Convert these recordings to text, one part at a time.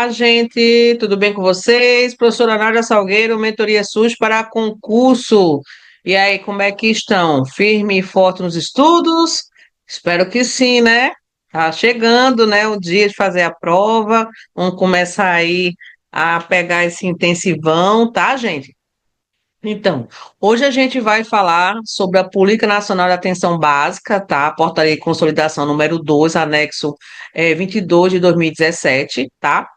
Olá, gente, tudo bem com vocês? Professora Nádia Salgueiro, mentoria SUS para concurso. E aí, como é que estão? Firme e forte nos estudos? Espero que sim, né? Tá chegando, né, o dia de fazer a prova. Vamos começar aí a pegar esse intensivão, tá, gente? Então, hoje a gente vai falar sobre a Política Nacional de Atenção Básica, tá? Portaria de Consolidação número 2, anexo 22 de 2017, tá?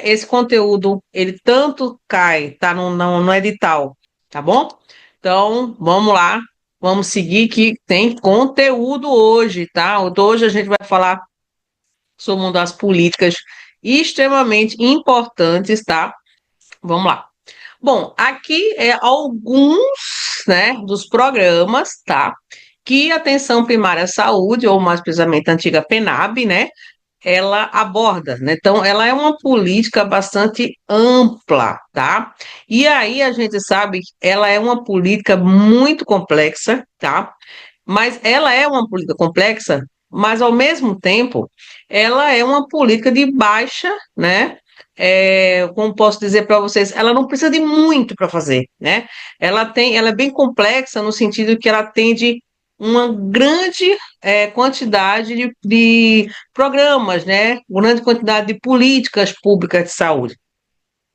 Esse conteúdo, ele tanto cai, tá no edital, tá bom? Então, vamos lá, vamos seguir que tem conteúdo hoje, tá? Hoje a gente vai falar sobre uma das políticas extremamente importantes, tá? Vamos lá. Bom, aqui é alguns, né, dos programas, tá? Que a Atenção Primária à Saúde, ou mais precisamente a antiga PENAB, né? Ela aborda, né? Então, ela é uma política bastante ampla, tá? E aí a gente sabe que ela é uma política muito complexa, tá? Mas ela é uma política complexa, mas ao mesmo tempo, ela é uma política de baixa, né? Como posso dizer para vocês, ela não precisa de muito para fazer, né? Ela é bem complexa no sentido que ela atende uma grande quantidade de programas, né? Grande quantidade de políticas públicas de saúde.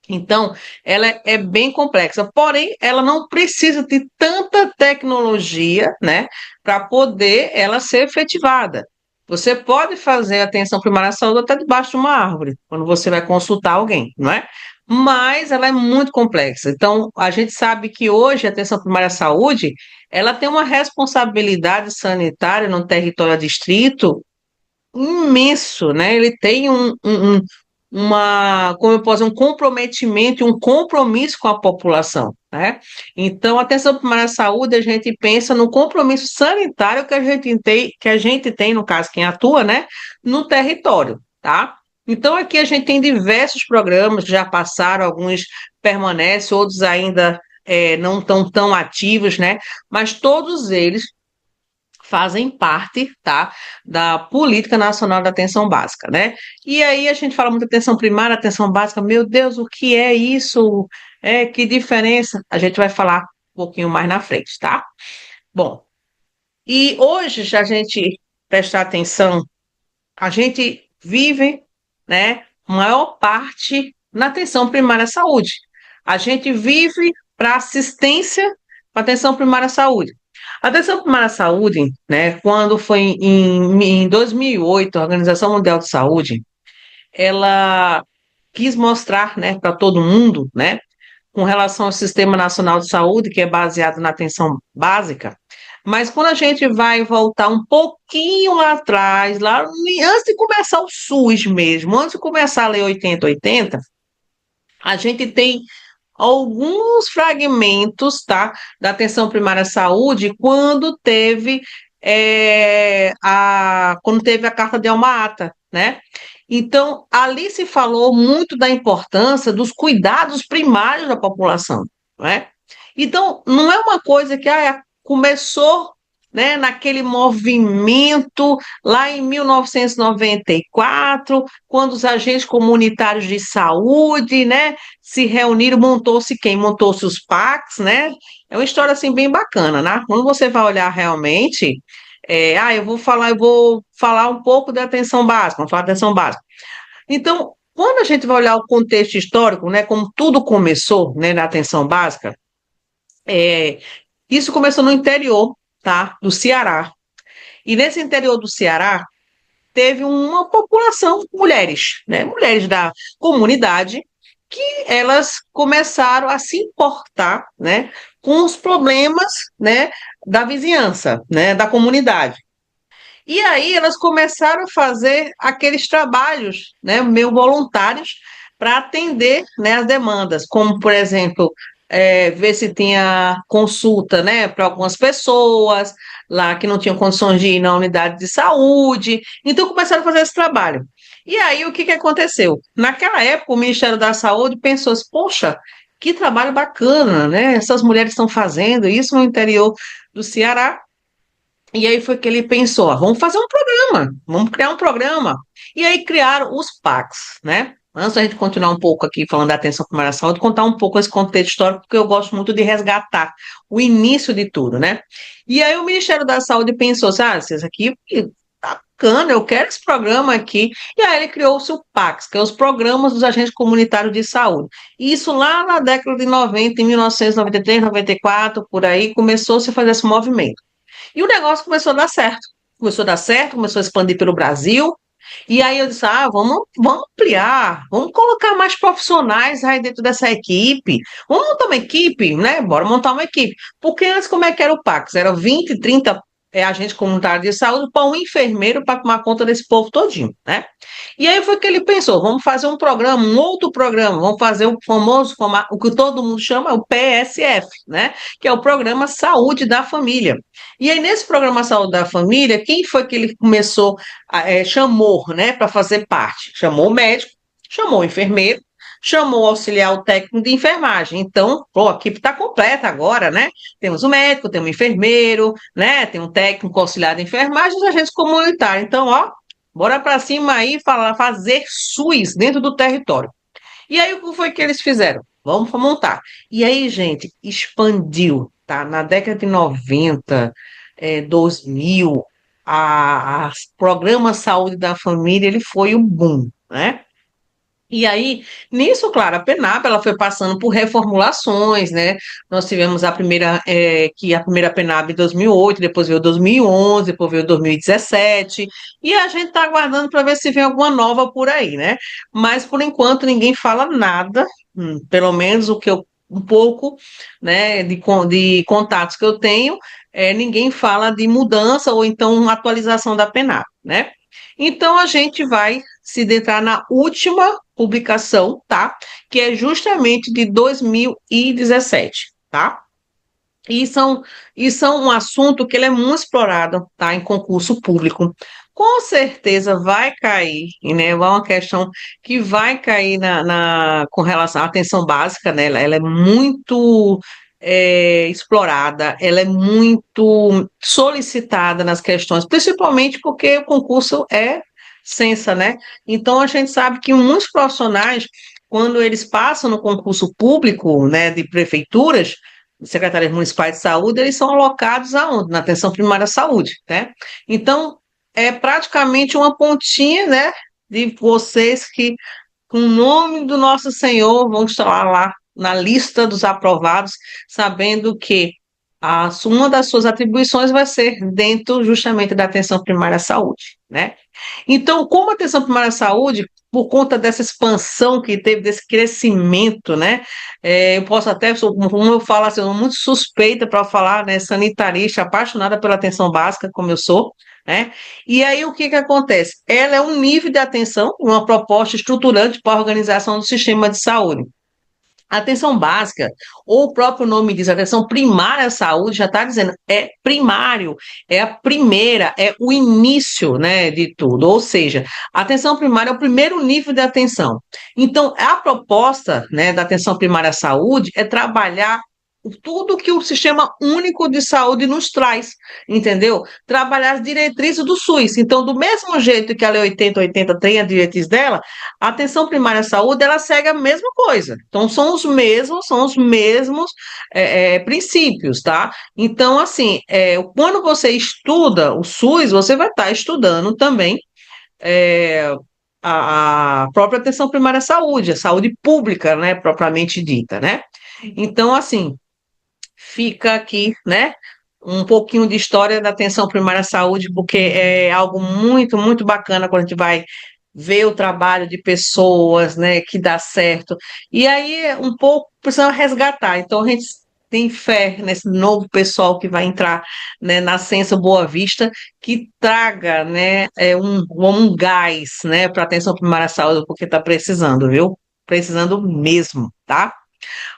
Então, ela é bem complexa, porém, ela não precisa de tanta tecnologia, né, para poder ela ser efetivada. Você pode fazer atenção primária à saúde até debaixo de uma árvore, quando você vai consultar alguém, não é? Mas ela é muito complexa. Então, a gente sabe que hoje a atenção primária à saúde, ela tem uma responsabilidade sanitária no território distrito imenso, né? Ele tem como eu posso dizer, um comprometimento, um compromisso com a população, né? Então, a atenção primária à saúde, a gente pensa no compromisso sanitário que a gente tem, no caso, quem atua, né, no território, tá? Então, aqui a gente tem diversos programas que já passaram, alguns permanecem, outros ainda não estão tão ativos, né? Mas todos eles fazem parte, tá, da Política Nacional da Atenção Básica, né? E aí a gente fala muito de atenção primária, atenção básica, meu Deus, o que é isso? Que diferença? A gente vai falar um pouquinho mais na frente, tá? Bom, e hoje, se a gente prestar atenção, a gente vive, né, maior parte na atenção primária à saúde. A gente vive para assistência para atenção primária à saúde. A atenção primária à saúde, né, quando foi em 2008, a Organização Mundial de Saúde, ela quis mostrar, né, para todo mundo, né, com relação ao Sistema Nacional de Saúde, que é baseado na atenção básica, mas quando a gente vai voltar um pouquinho lá atrás, lá antes de começar o SUS mesmo, antes de começar a Lei 8080, a gente tem alguns fragmentos, tá, da atenção primária à saúde quando teve a Carta de Alma-Ata, né? Então, ali se falou muito da importância dos cuidados primários da população, né? Então, não é uma coisa que começou, né, naquele movimento lá em 1994, quando os agentes comunitários de saúde, né, se reuniram, montou-se quem? Montou-se os PACs, né? É uma história assim bem bacana, né? Quando você vai olhar realmente, eu vou falar um pouco da atenção básica, vamos falar da atenção básica. Então, quando a gente vai olhar o contexto histórico, né, como tudo começou, né, na atenção básica, é, isso começou no interior, tá, do Ceará. E nesse interior do Ceará, teve uma população, mulheres, né, mulheres da comunidade, que elas começaram a se importar, né, com os problemas, né, da vizinhança, né, da comunidade. E aí elas começaram a fazer aqueles trabalhos, né, meio voluntários, para atender, né, as demandas, como, por exemplo, ver se tinha consulta, né, para algumas pessoas lá que não tinham condições de ir na unidade de saúde. Então começaram a fazer esse trabalho. E aí o que que aconteceu? Naquela época o Ministério da Saúde pensou assim, poxa, que trabalho bacana, né? Essas mulheres estão fazendo isso no interior do Ceará. E aí foi que ele pensou, vamos fazer um programa, vamos criar um programa. E aí criaram os PACs, né? Antes da gente continuar um pouco aqui falando da atenção primária à saúde, contar um pouco esse contexto histórico, porque eu gosto muito de resgatar o início de tudo, né? E aí o Ministério da Saúde pensou assim, isso aqui tá bacana, eu quero esse programa aqui. E aí ele criou-se o PACS, que é os Programas dos Agentes Comunitários de Saúde. E isso lá na década de 90, em 1993, 94, por aí, começou-se a fazer esse movimento. E o negócio começou a dar certo. Começou a dar certo, começou a expandir pelo Brasil. E aí eu disse, vamos ampliar, vamos colocar mais profissionais aí dentro dessa equipe. Vamos montar uma equipe, né? Bora montar uma equipe. Porque antes, como é que era o PACS? Era 20, 30 agentes comunitários de saúde para um enfermeiro para tomar conta desse povo todinho, né? E aí foi que ele pensou, vamos fazer um programa, um outro programa, vamos fazer o famoso, o que todo mundo chama, o PSF, né? Que é o Programa Saúde da Família. E aí, nesse programa Saúde da Família, quem foi que ele começou, chamou, né, para fazer parte? Chamou o médico, chamou o enfermeiro, chamou o auxiliar o técnico de enfermagem. Então, a equipe está completa agora, né? Temos o médico, temos o enfermeiro, né? Tem um técnico auxiliar de enfermagem e os agentes comunitários. Então, bora para cima aí fazer SUS dentro do território. E aí, o que foi que eles fizeram? Vamos montar. E aí, gente, expandiu, tá? Na década de 90, 2000, a programa Saúde da Família, ele foi um boom, né? E aí, nisso, claro, a PENAB, ela foi passando por reformulações, né? Nós tivemos a primeira PENAB em 2008, depois veio 2011, depois veio 2017, e a gente está aguardando para ver se vem alguma nova por aí, né? Mas, por enquanto, ninguém fala nada, pelo menos um pouco, né, de contatos que eu tenho, ninguém fala de mudança ou então atualização da PENAB, né? Então, a gente vai se detrar na última publicação, tá? Que é justamente de 2017, tá? E são um assunto que ele é muito explorado, tá? Em concurso público. Com certeza vai cair, né? É uma questão que vai cair com relação à atenção básica, né? Ela é muito explorada, ela é muito solicitada nas questões, principalmente porque o concurso é Censa, né? Então a gente sabe que muitos profissionais, quando eles passam no concurso público, né, de prefeituras, secretarias municipais de saúde, eles são alocados aonde? Na atenção primária à saúde, né? Então, é praticamente uma pontinha, né, de vocês que, com o nome do nosso Senhor, vão estar lá na lista dos aprovados, sabendo que uma das suas atribuições vai ser dentro justamente da atenção primária à saúde, né? Então, como a atenção primária à saúde, por conta dessa expansão que teve, desse crescimento, né? Eu posso até, como eu falo assim, eu sou muito suspeita para falar, né? Sanitarista, apaixonada pela atenção básica, como eu sou, né? E aí o que que acontece? Ela é um nível de atenção, uma proposta estruturante para a organização do sistema de saúde. A atenção básica, ou o próprio nome diz, atenção primária à saúde, já está dizendo, é primário, é a primeira, é o início, né, de tudo. Ou seja, a atenção primária é o primeiro nível de atenção. Então, a proposta, né, da atenção primária à saúde é trabalhar tudo que o Sistema Único de Saúde nos traz, entendeu? Trabalhar as diretrizes do SUS. Então, do mesmo jeito que a Lei 8080 tem a diretriz dela, a atenção primária à saúde, ela segue a mesma coisa. Então, são os mesmos princípios, tá? Então, assim, quando você estuda o SUS, você vai estar estudando também é, a própria atenção primária à saúde, a saúde pública, né, propriamente dita, né? Então, assim, fica aqui, né, um pouquinho de história da atenção primária à saúde, porque é algo muito, muito bacana quando a gente vai ver o trabalho de pessoas, né, que dá certo. E aí, um pouco, precisa resgatar. Então, a gente tem fé nesse novo pessoal que vai entrar, né, na Ciência Boa Vista, que traga, né, um gás, né, para a atenção primária à saúde, porque está precisando, viu? Precisando mesmo, tá?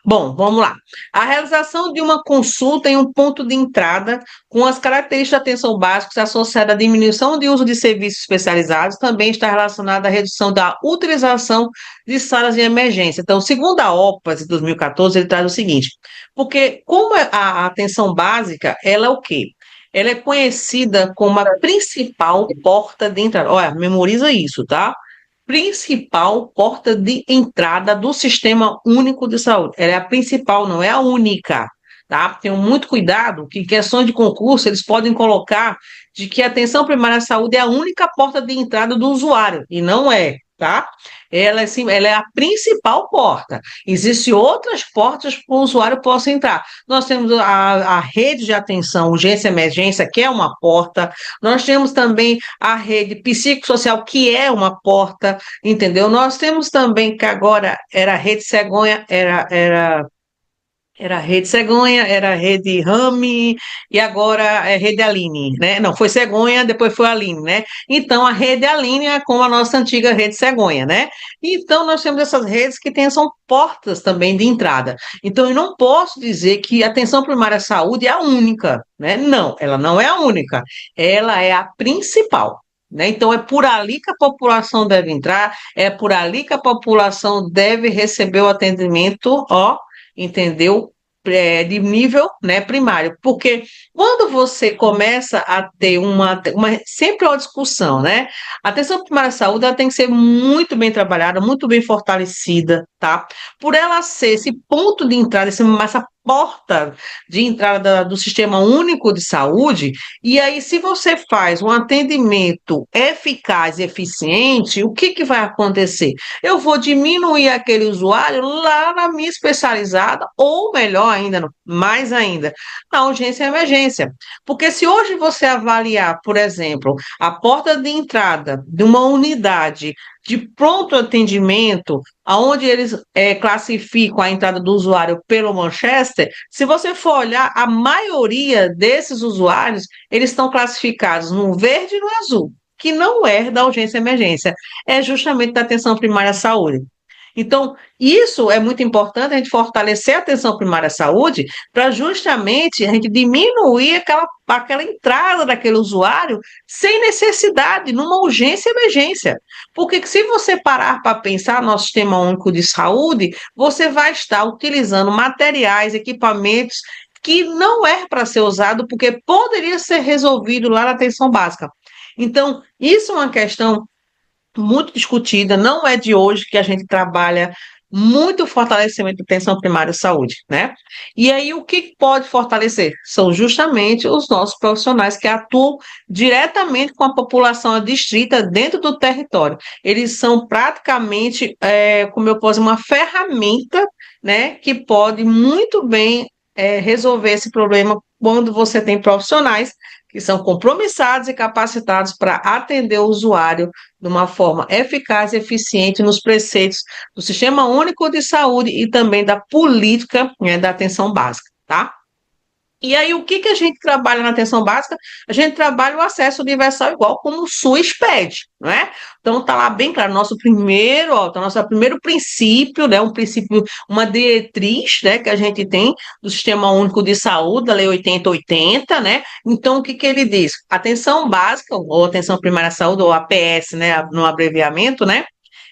Bom, vamos lá. A realização de uma consulta em um ponto de entrada com as características de atenção básicas associada à diminuição de uso de serviços especializados também está relacionada à redução da utilização de salas de emergência. Então, segundo a OPAS de 2014, ele traz o seguinte, porque como a atenção básica, ela é o quê? Ela é conhecida como a principal porta de entrada. Olha, memoriza isso, tá? principal porta de entrada do Sistema Único de Saúde. Ela é a principal, não é a única, tá? Tenham muito cuidado que em questões de concurso eles podem colocar de que a atenção primária à saúde é a única porta de entrada do usuário, e não é, tá? Ela é, sim, ela é a principal porta. Existem outras portas para o usuário possa entrar. Nós temos a rede de atenção urgência e emergência, que é uma porta. Nós temos também a rede psicossocial, que é uma porta, entendeu? Nós temos também, que agora era a rede cegonha, era a Rede Cegonha, era a Rede Rami e agora é Rede Aline, né? Não, foi Cegonha, depois foi Aline, né? Então, a Rede Aline é como a nossa antiga Rede Cegonha, né? Então, nós temos essas redes que tem, são portas também de entrada. Então, eu não posso dizer que a atenção primária à saúde é a única, né? Não, ela não é a única, ela é a principal. Né? Então, é por ali que a população deve entrar, é por ali que a população deve receber o atendimento, ó, entendeu? De nível, né, primário, porque quando você começa a ter sempre uma discussão, né? A atenção primária à saúde ela tem que ser muito bem trabalhada, muito bem fortalecida, tá? Por ela ser esse ponto de entrada, essa porta de entrada do Sistema Único de Saúde, e aí se você faz um atendimento eficaz e eficiente, o que que vai acontecer? Eu vou diminuir aquele usuário lá na minha especializada, ou melhor ainda, mais ainda, na urgência e emergência. Porque se hoje você avaliar, por exemplo, a porta de entrada de uma unidade de pronto atendimento, aonde eles classificam a entrada do usuário pelo Manchester, se você for olhar, a maioria desses usuários, eles estão classificados no verde e no azul, que não é da urgência e emergência, é justamente da atenção primária à saúde. Então, isso é muito importante, a gente fortalecer a atenção primária à saúde, para justamente a gente diminuir aquela entrada daquele usuário sem necessidade, numa urgência e emergência. Porque se você parar para pensar no nosso Sistema Único de Saúde, você vai estar utilizando materiais, equipamentos que não é para ser usado, porque poderia ser resolvido lá na atenção básica. Então, isso é uma questão muito discutida, não é de hoje que a gente trabalha muito o fortalecimento da atenção primária à saúde, né? E aí o que pode fortalecer? São justamente os nossos profissionais que atuam diretamente com a população adstrita dentro do território. Eles são praticamente, como eu posso dizer, uma ferramenta, né, que pode muito bem resolver esse problema quando você tem profissionais que são compromissados e capacitados para atender o usuário de uma forma eficaz e eficiente nos preceitos do Sistema Único de Saúde e também da política, né, da atenção básica, tá? E aí, o que que a gente trabalha na atenção básica? A gente trabalha o acesso universal igual como o SUS pede, não é? Então, está lá bem claro, nosso primeiro, ó, nosso primeiro princípio, né, um princípio, uma diretriz, né, que a gente tem do Sistema Único de Saúde, da Lei 8080, né? Então, o que que ele diz? Atenção básica, ou atenção primária à saúde, ou APS, né, no abreviamento, né?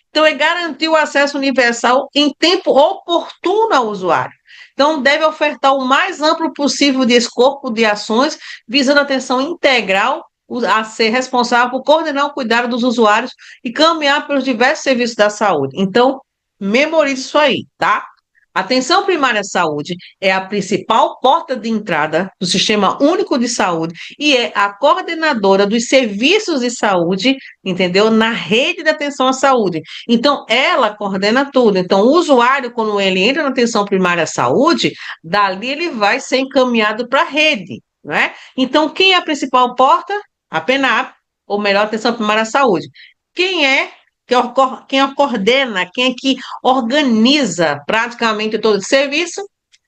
Então, é garantir o acesso universal em tempo oportuno ao usuário. Então, deve ofertar o mais amplo possível de escopo de ações, visando a atenção integral a ser responsável por coordenar o cuidado dos usuários e caminhar pelos diversos serviços da saúde. Então, memorize isso aí, tá? Atenção primária à saúde é a principal porta de entrada do Sistema Único de Saúde e é a coordenadora dos serviços de saúde, entendeu? Na rede de atenção à saúde. Então, ela coordena tudo. Então, o usuário, quando ele entra na atenção primária à saúde, dali ele vai ser encaminhado para a rede, não é? Então, quem é a principal porta? A PENAP, ou melhor, atenção primária à saúde. Quem é quem a coordena, quem é que organiza praticamente todo o serviço?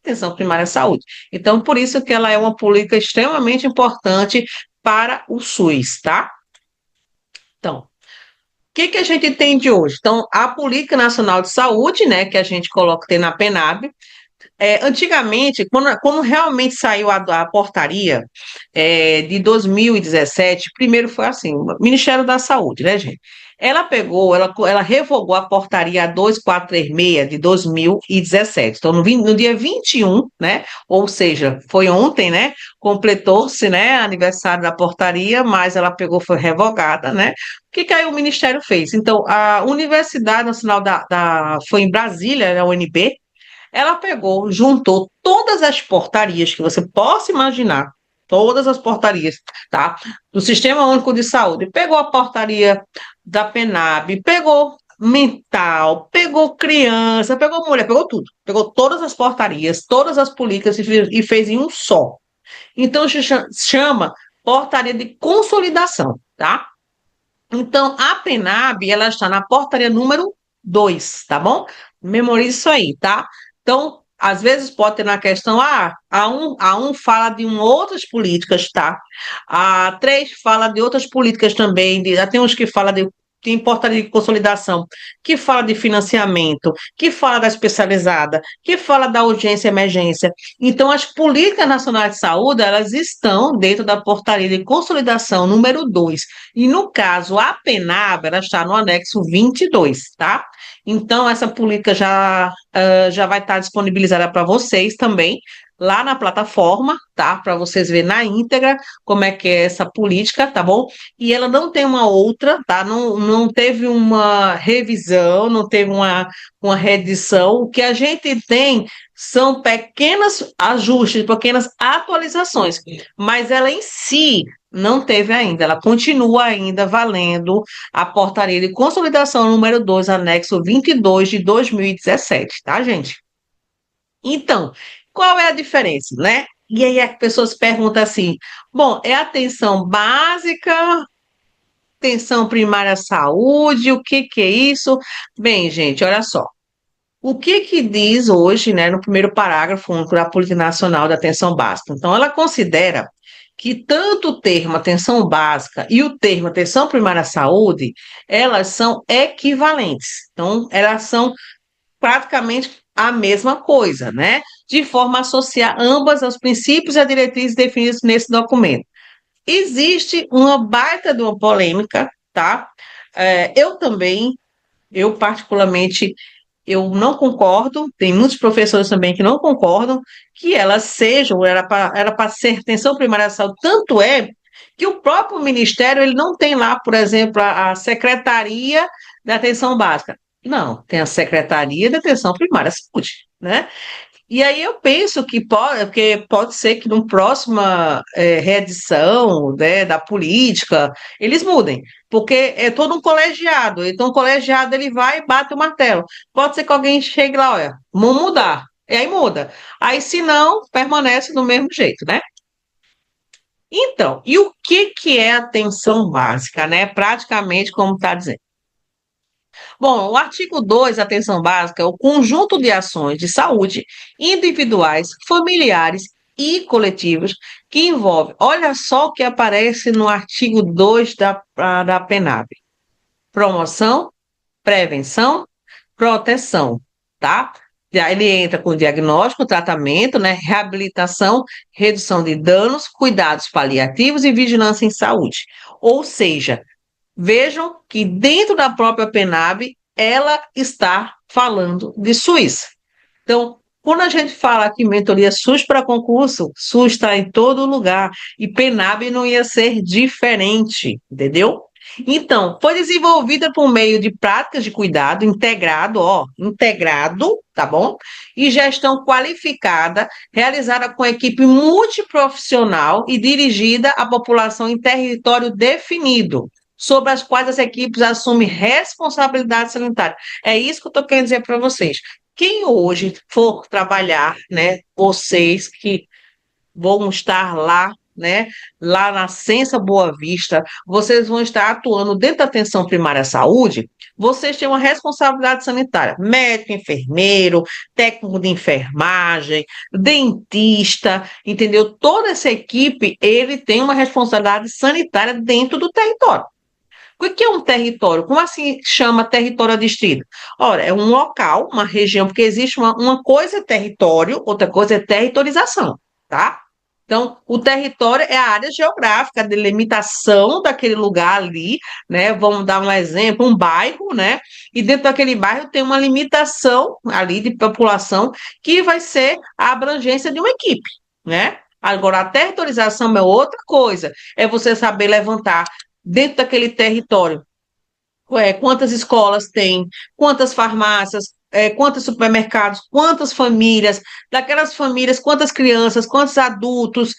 Atenção primária à saúde. Então, por isso que ela é uma política extremamente importante para o SUS, tá? Então, o que que a gente tem de hoje? Então, a Política Nacional de Saúde, né, que a gente coloca tem na PENAB, Antigamente, quando realmente saiu a portaria de 2017, primeiro foi assim, o Ministério da Saúde, né, gente? Ela pegou, ela revogou a portaria 2436 de 2017. Então, no dia 21, né? Ou seja, foi ontem, né? Completou-se, né? Aniversário da portaria, mas ela pegou, foi revogada, né? O que que aí o Ministério fez? Então, a Universidade Nacional foi em Brasília, né, a UNB, ela pegou, juntou todas as portarias que você possa imaginar, todas as portarias, tá? Do Sistema Único de Saúde. Pegou a portaria da PENAB, pegou mental, pegou criança, pegou mulher, pegou tudo. Pegou todas as portarias, todas as políticas e fez em um só. Então, se chama portaria de consolidação, tá? Então, a PENAB, ela está na portaria número 2, tá bom? Memorize isso aí, tá? Então, às vezes pode ter na questão, a um fala de outras políticas, tá? A 3 fala de outras políticas também, tem uns que fala de tem portaria de consolidação, que fala de financiamento, que fala da especializada, que fala da urgência e emergência. Então, as políticas nacionais de saúde, elas estão dentro da portaria de consolidação número 2. E no caso, a PENAB, ela está no anexo 22, tá? Então, essa política já vai estar disponibilizada para vocês também, lá na plataforma, tá? Para vocês verem na íntegra como é que é essa política, tá bom? E ela não tem uma outra, tá? Não teve uma revisão, não teve uma reedição. O que a gente tem são pequenos ajustes, pequenas atualizações, mas ela em si não teve ainda, ela continua ainda valendo a portaria de consolidação número 2, anexo 22 de 2017, tá, gente? Então, qual é a diferença, né? E aí as pessoas perguntam assim: bom, é atenção básica, atenção primária à saúde, o que que é isso? Bem, gente, olha só. O que que diz hoje, né, no primeiro parágrafo único da Política Nacional da Atenção Básica? Então, ela considera que tanto o termo atenção básica e o termo atenção primária à saúde, elas são equivalentes. Então, elas são praticamente a mesma coisa, né? De forma a associar ambas aos princípios e a diretrizes definidos nesse documento. Existe uma baita de uma polêmica, tá? Eu também, eu particularmente, eu não concordo, tem muitos professores também que não concordam, que elas sejam, era para ser atenção primária à saúde, tanto é que o próprio Ministério, ele não tem lá, por exemplo, a Secretaria da Atenção Básica. Não, tem a Secretaria de Atenção Primária à Saúde, né? E aí eu penso que pode, porque pode ser que numa próxima reedição, né, da política, eles mudem, porque é todo um colegiado, então o colegiado ele vai e bate o martelo. Pode ser que alguém chegue lá, olha, vamos mudar, e aí muda. Aí se não, permanece do mesmo jeito, né? Então, e o que que é atenção básica, né? Praticamente como está dizendo. Bom, o artigo 2, atenção básica, é o conjunto de ações de saúde individuais, familiares e coletivas que envolve. Olha só o que aparece no artigo 2 da PENAB: promoção, prevenção, proteção, tá? Ele entra com diagnóstico, tratamento, né, reabilitação, redução de danos, cuidados paliativos e vigilância em saúde. Ou seja, vejam que dentro da própria PENAB, ela está falando de SUS. Então, quando a gente fala aqui mentoria SUS para concurso, SUS está em todo lugar e PENAB não ia ser diferente, entendeu? Então, foi desenvolvida por meio de práticas de cuidado integrado, tá bom? E gestão qualificada, realizada com equipe multiprofissional e dirigida à população em território definido, sobre as quais as equipes assumem responsabilidade sanitária. É isso que eu estou querendo dizer para vocês. Quem hoje for trabalhar, né, vocês que vão estar lá, né, lá na Sensa Boa Vista, vocês vão estar atuando dentro da atenção primária à saúde, vocês têm uma responsabilidade sanitária, médico, enfermeiro, técnico de enfermagem, dentista, entendeu? Toda essa equipe, ele tem uma responsabilidade sanitária dentro do território. O que é um território? Como assim chama território adstrito? Ora, é um local, uma região, porque existe uma coisa é território, outra coisa é territorização, tá? Então, o território é a área geográfica, a delimitação daquele lugar ali, né? Vamos dar um exemplo, um bairro, né? E dentro daquele bairro tem uma limitação ali de população que vai ser a abrangência de uma equipe, né? Agora, a territorização é outra coisa, é você saber levantar dentro daquele território, quantas escolas tem, quantas farmácias, quantos supermercados, quantas famílias, daquelas famílias, quantas crianças, quantos adultos,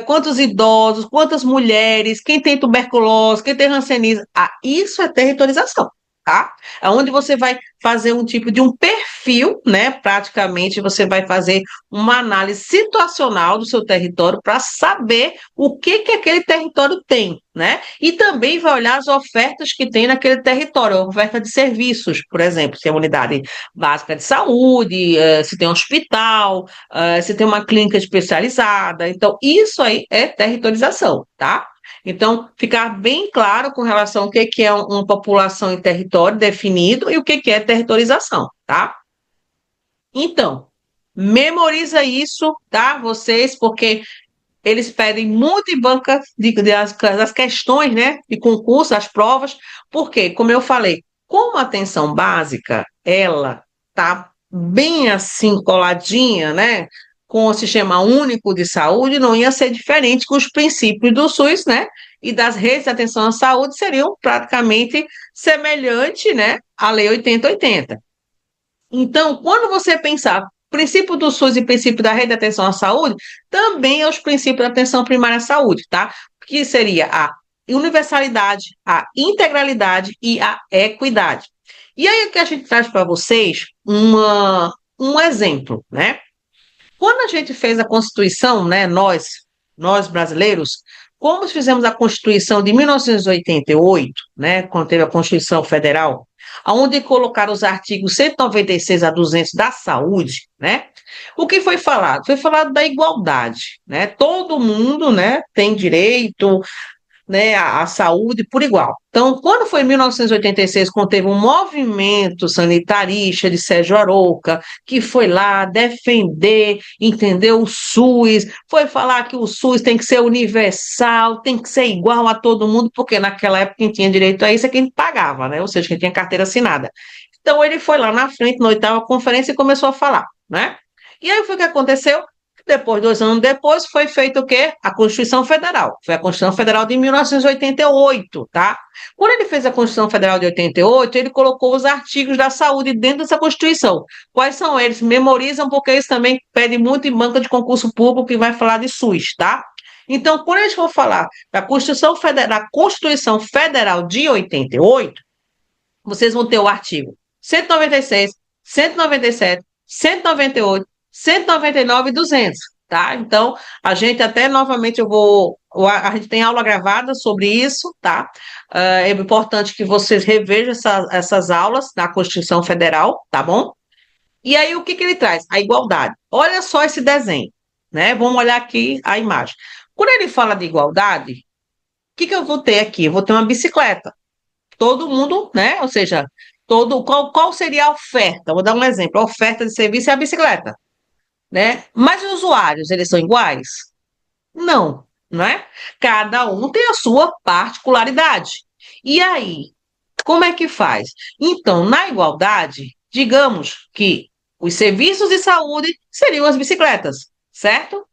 quantos idosos, quantas mulheres, quem tem tuberculose, quem tem hanseníase. Ah, isso é territorização, tá? É onde você vai fazer um tipo de um perfil, né? Praticamente você vai fazer uma análise situacional do seu território para saber o que aquele território tem, né? E também vai olhar as ofertas que tem naquele território, a oferta de serviços, por exemplo, se é uma unidade básica de saúde, se tem um hospital, se tem uma clínica especializada. Então, isso aí é territorização, tá? Então, ficar bem claro com relação ao que é uma população em território definido e o que é territorização, tá? Então, memoriza isso, tá? Vocês, porque eles pedem muito em banca das questões, né, de concurso, as provas, porque, como eu falei, como a atenção básica, ela tá bem assim coladinha, né, com o Sistema Único de Saúde, não ia ser diferente que os princípios do SUS, né, e das redes de atenção à saúde seriam praticamente semelhantes, né, à Lei 8080. Então, quando você pensar princípio do SUS e princípio da rede de atenção à saúde, também é os princípios da atenção primária à saúde, tá? Que seria a universalidade, a integralidade e a equidade. E aí, o que a gente traz para vocês um exemplo, né? Quando a gente fez a Constituição, né, nós brasileiros, como fizemos a Constituição de 1988, né, quando teve a Constituição Federal, onde colocaram os artigos 196 a 200 da saúde, né? O que foi falado? Foi falado da igualdade, né? Todo mundo, né, tem direito, né, a saúde por igual. Então, quando foi em 1986, quando teve um movimento sanitarista de Sérgio Arouca, que foi lá defender, entendeu, o SUS, foi falar que o SUS tem que ser universal, tem que ser igual a todo mundo, porque naquela época quem tinha direito a isso é quem pagava, né, ou seja, quem tinha carteira assinada. Então, ele foi lá na frente, na oitava conferência, e começou a falar, né? E aí foi o que aconteceu? Depois, 2 anos depois, foi feito o quê? A Constituição Federal. Foi a Constituição Federal de 1988, tá? Quando ele fez a Constituição Federal de 88, ele colocou os artigos da saúde dentro dessa Constituição. Quais são eles? Memorizam, porque eles também pedem muito em banca de concurso público que vai falar de SUS, tá? Então, quando a gente for falar da Constituição Federal de 88, vocês vão ter o artigo 196, 197, 198, 199 e 200, tá? Então, a gente até novamente a gente tem aula gravada sobre isso, tá? É importante que vocês revejam essas aulas da Constituição Federal, tá bom? E aí, o que ele traz? A igualdade. Olha só esse desenho, né? Vamos olhar aqui a imagem. Quando ele fala de igualdade, o que eu vou ter aqui? Eu vou ter uma bicicleta. Todo mundo, né? Ou seja, qual seria a oferta? Vou dar um exemplo. A oferta de serviço é a bicicleta, né? Mas os usuários, eles são iguais? Não, não é? Cada um tem a sua particularidade. E aí, como é que faz? Então, na igualdade, digamos que os serviços de saúde seriam as bicicletas, certo?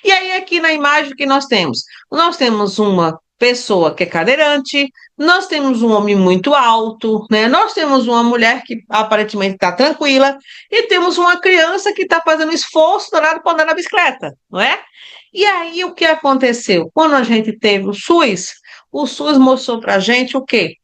E aí, aqui na imagem que nós temos uma pessoa que é cadeirante, nós temos um homem muito alto, né? Nós temos uma mulher que aparentemente está tranquila, e temos uma criança que está fazendo esforço danado para andar na bicicleta, não é? E aí, o que aconteceu? Quando a gente teve o SUS mostrou para a gente o quê?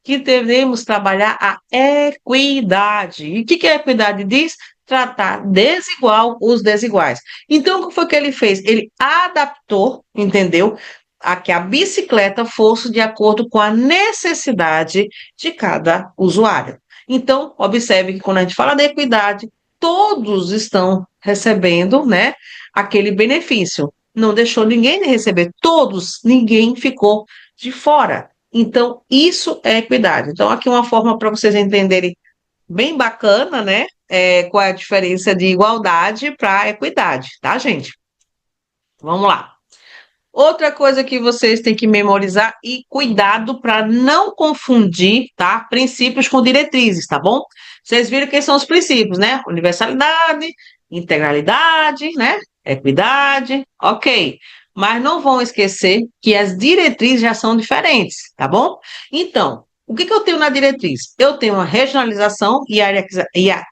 Que devemos trabalhar a equidade. E o que a equidade diz? Tratar desigual os desiguais. Então, o que foi que ele fez? Ele adaptou, entendeu? A que a bicicleta fosse de acordo com a necessidade de cada usuário. Então, observe que quando a gente fala da equidade, todos estão recebendo, né, aquele benefício. Não deixou ninguém de receber, todos, ninguém ficou de fora. Então, isso é equidade. Então, aqui uma forma para vocês entenderem bem bacana, né? Qual é a diferença de igualdade para equidade, tá, gente? Vamos lá. Outra coisa que vocês têm que memorizar e cuidado para não confundir, tá? Princípios com diretrizes, tá bom? Vocês viram quem são os princípios, né? Universalidade, integralidade, né? Equidade, ok. Mas não vão esquecer que as diretrizes já são diferentes, tá bom? Então, o que eu tenho na diretriz? Eu tenho uma regionalização e a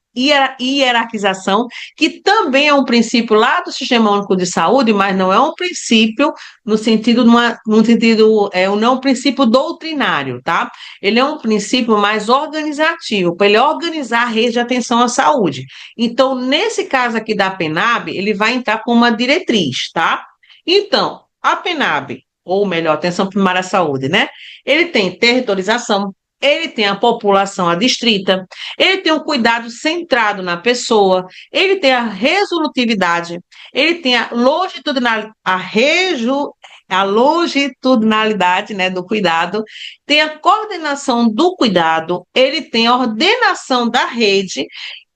hierarquização, que também é um princípio lá do Sistema Único de Saúde, mas não é um princípio no sentido, no sentido, não um princípio doutrinário, tá? Ele é um princípio mais organizativo, para ele organizar a rede de atenção à saúde. Então, nesse caso aqui da PENAB, ele vai entrar como uma diretriz, tá? Então, a PENAB, ou melhor, atenção primária à saúde, né? Ele tem territorialização, ele tem a população adstrita, ele tem um cuidado centrado na pessoa, ele tem a resolutividade, ele tem a longitudinalidade, né, do cuidado, tem a coordenação do cuidado, ele tem a ordenação da rede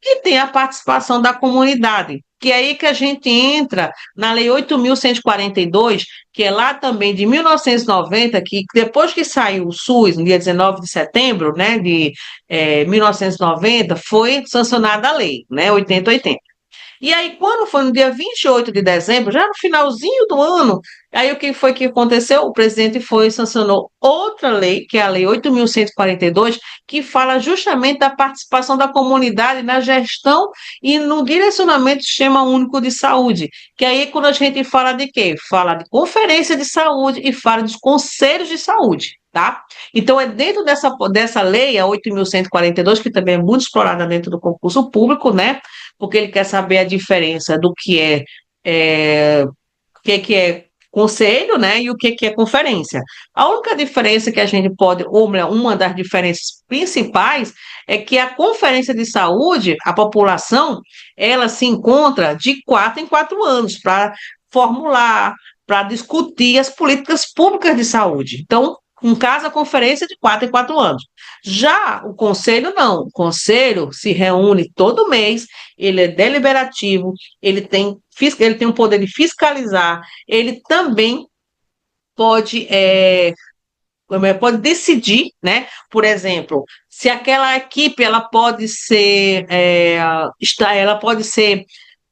e tem a participação da comunidade. Que é aí que a gente entra na Lei 8.142, que é lá também de 1990, que depois que saiu o SUS, no dia 19 de setembro, né, de 1990, foi sancionada a lei, né, 8080. E aí, quando foi no dia 28 de dezembro, já no finalzinho do ano, aí o que foi que aconteceu? O presidente foi e sancionou outra lei, que é a Lei 8.142, que fala justamente da participação da comunidade na gestão e no direcionamento do Sistema Único de Saúde. Que aí, quando a gente fala de quê? Fala de conferência de saúde e fala dos conselhos de saúde. Tá? Então, é dentro dessa lei, a 8.142, que também é muito explorada dentro do concurso público, né? Porque ele quer saber a diferença do que é conselho, né, e o que é conferência. A única diferença que a gente pode, ou melhor, uma das diferenças principais, é que a conferência de saúde, a população, ela se encontra de 4 em 4 anos para formular, para discutir as políticas públicas de saúde. Então, em caso, a conferência de 4 em 4 anos. Já o conselho, não. O conselho se reúne todo mês, ele é deliberativo, ele tem o poder de fiscalizar, ele também pode, pode decidir, né? Por exemplo, se aquela equipe ela pode ser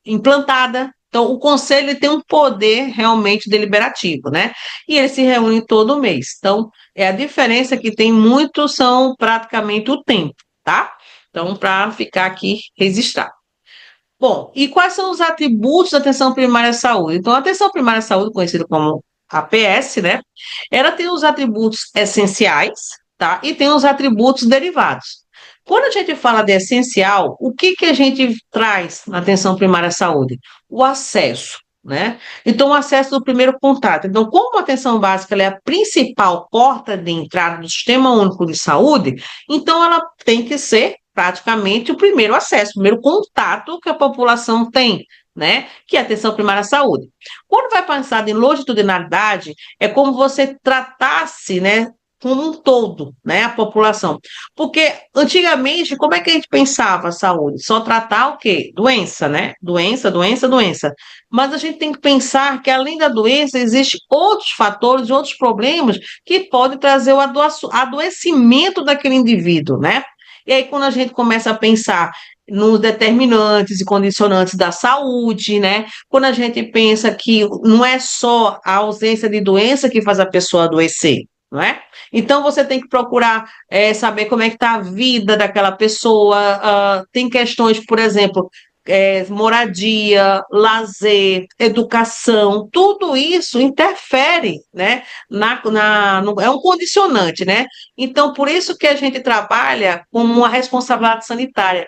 implantada. Então, o conselho ele tem um poder realmente deliberativo, né? E ele se reúne todo mês. Então, a diferença que tem muito são praticamente o tempo, tá? Então, para ficar aqui registrado. Bom, e quais são os atributos da atenção primária à saúde? Então, a atenção primária à saúde, conhecida como APS, né? Ela tem os atributos essenciais, tá? E tem os atributos derivados. Quando a gente fala de essencial, o que a gente traz na atenção primária à saúde? O acesso, né? Então, o acesso do primeiro contato. Então, como a atenção básica é a principal porta de entrada do Sistema Único de Saúde, então ela tem que ser praticamente o primeiro acesso, o primeiro contato que a população tem, né? Que é a atenção primária à saúde. Quando vai pensar em longitudinalidade, é como você tratasse, né? Como um todo, né, a população. Porque antigamente, como é que a gente pensava a saúde? Só tratar o quê? Doença, né? Doença, doença, doença. Mas a gente tem que pensar que além da doença, existem outros fatores, outros problemas que podem trazer o adoecimento daquele indivíduo, né? E aí, quando a gente começa a pensar nos determinantes e condicionantes da saúde, né? Quando a gente pensa que não é só a ausência de doença que faz a pessoa adoecer, não é? Então, você tem que procurar saber como é que está a vida daquela pessoa. Tem questões, por exemplo, moradia, lazer, educação, tudo isso interfere, né? É um condicionante, né? Então, por isso que a gente trabalha com uma responsabilidade sanitária.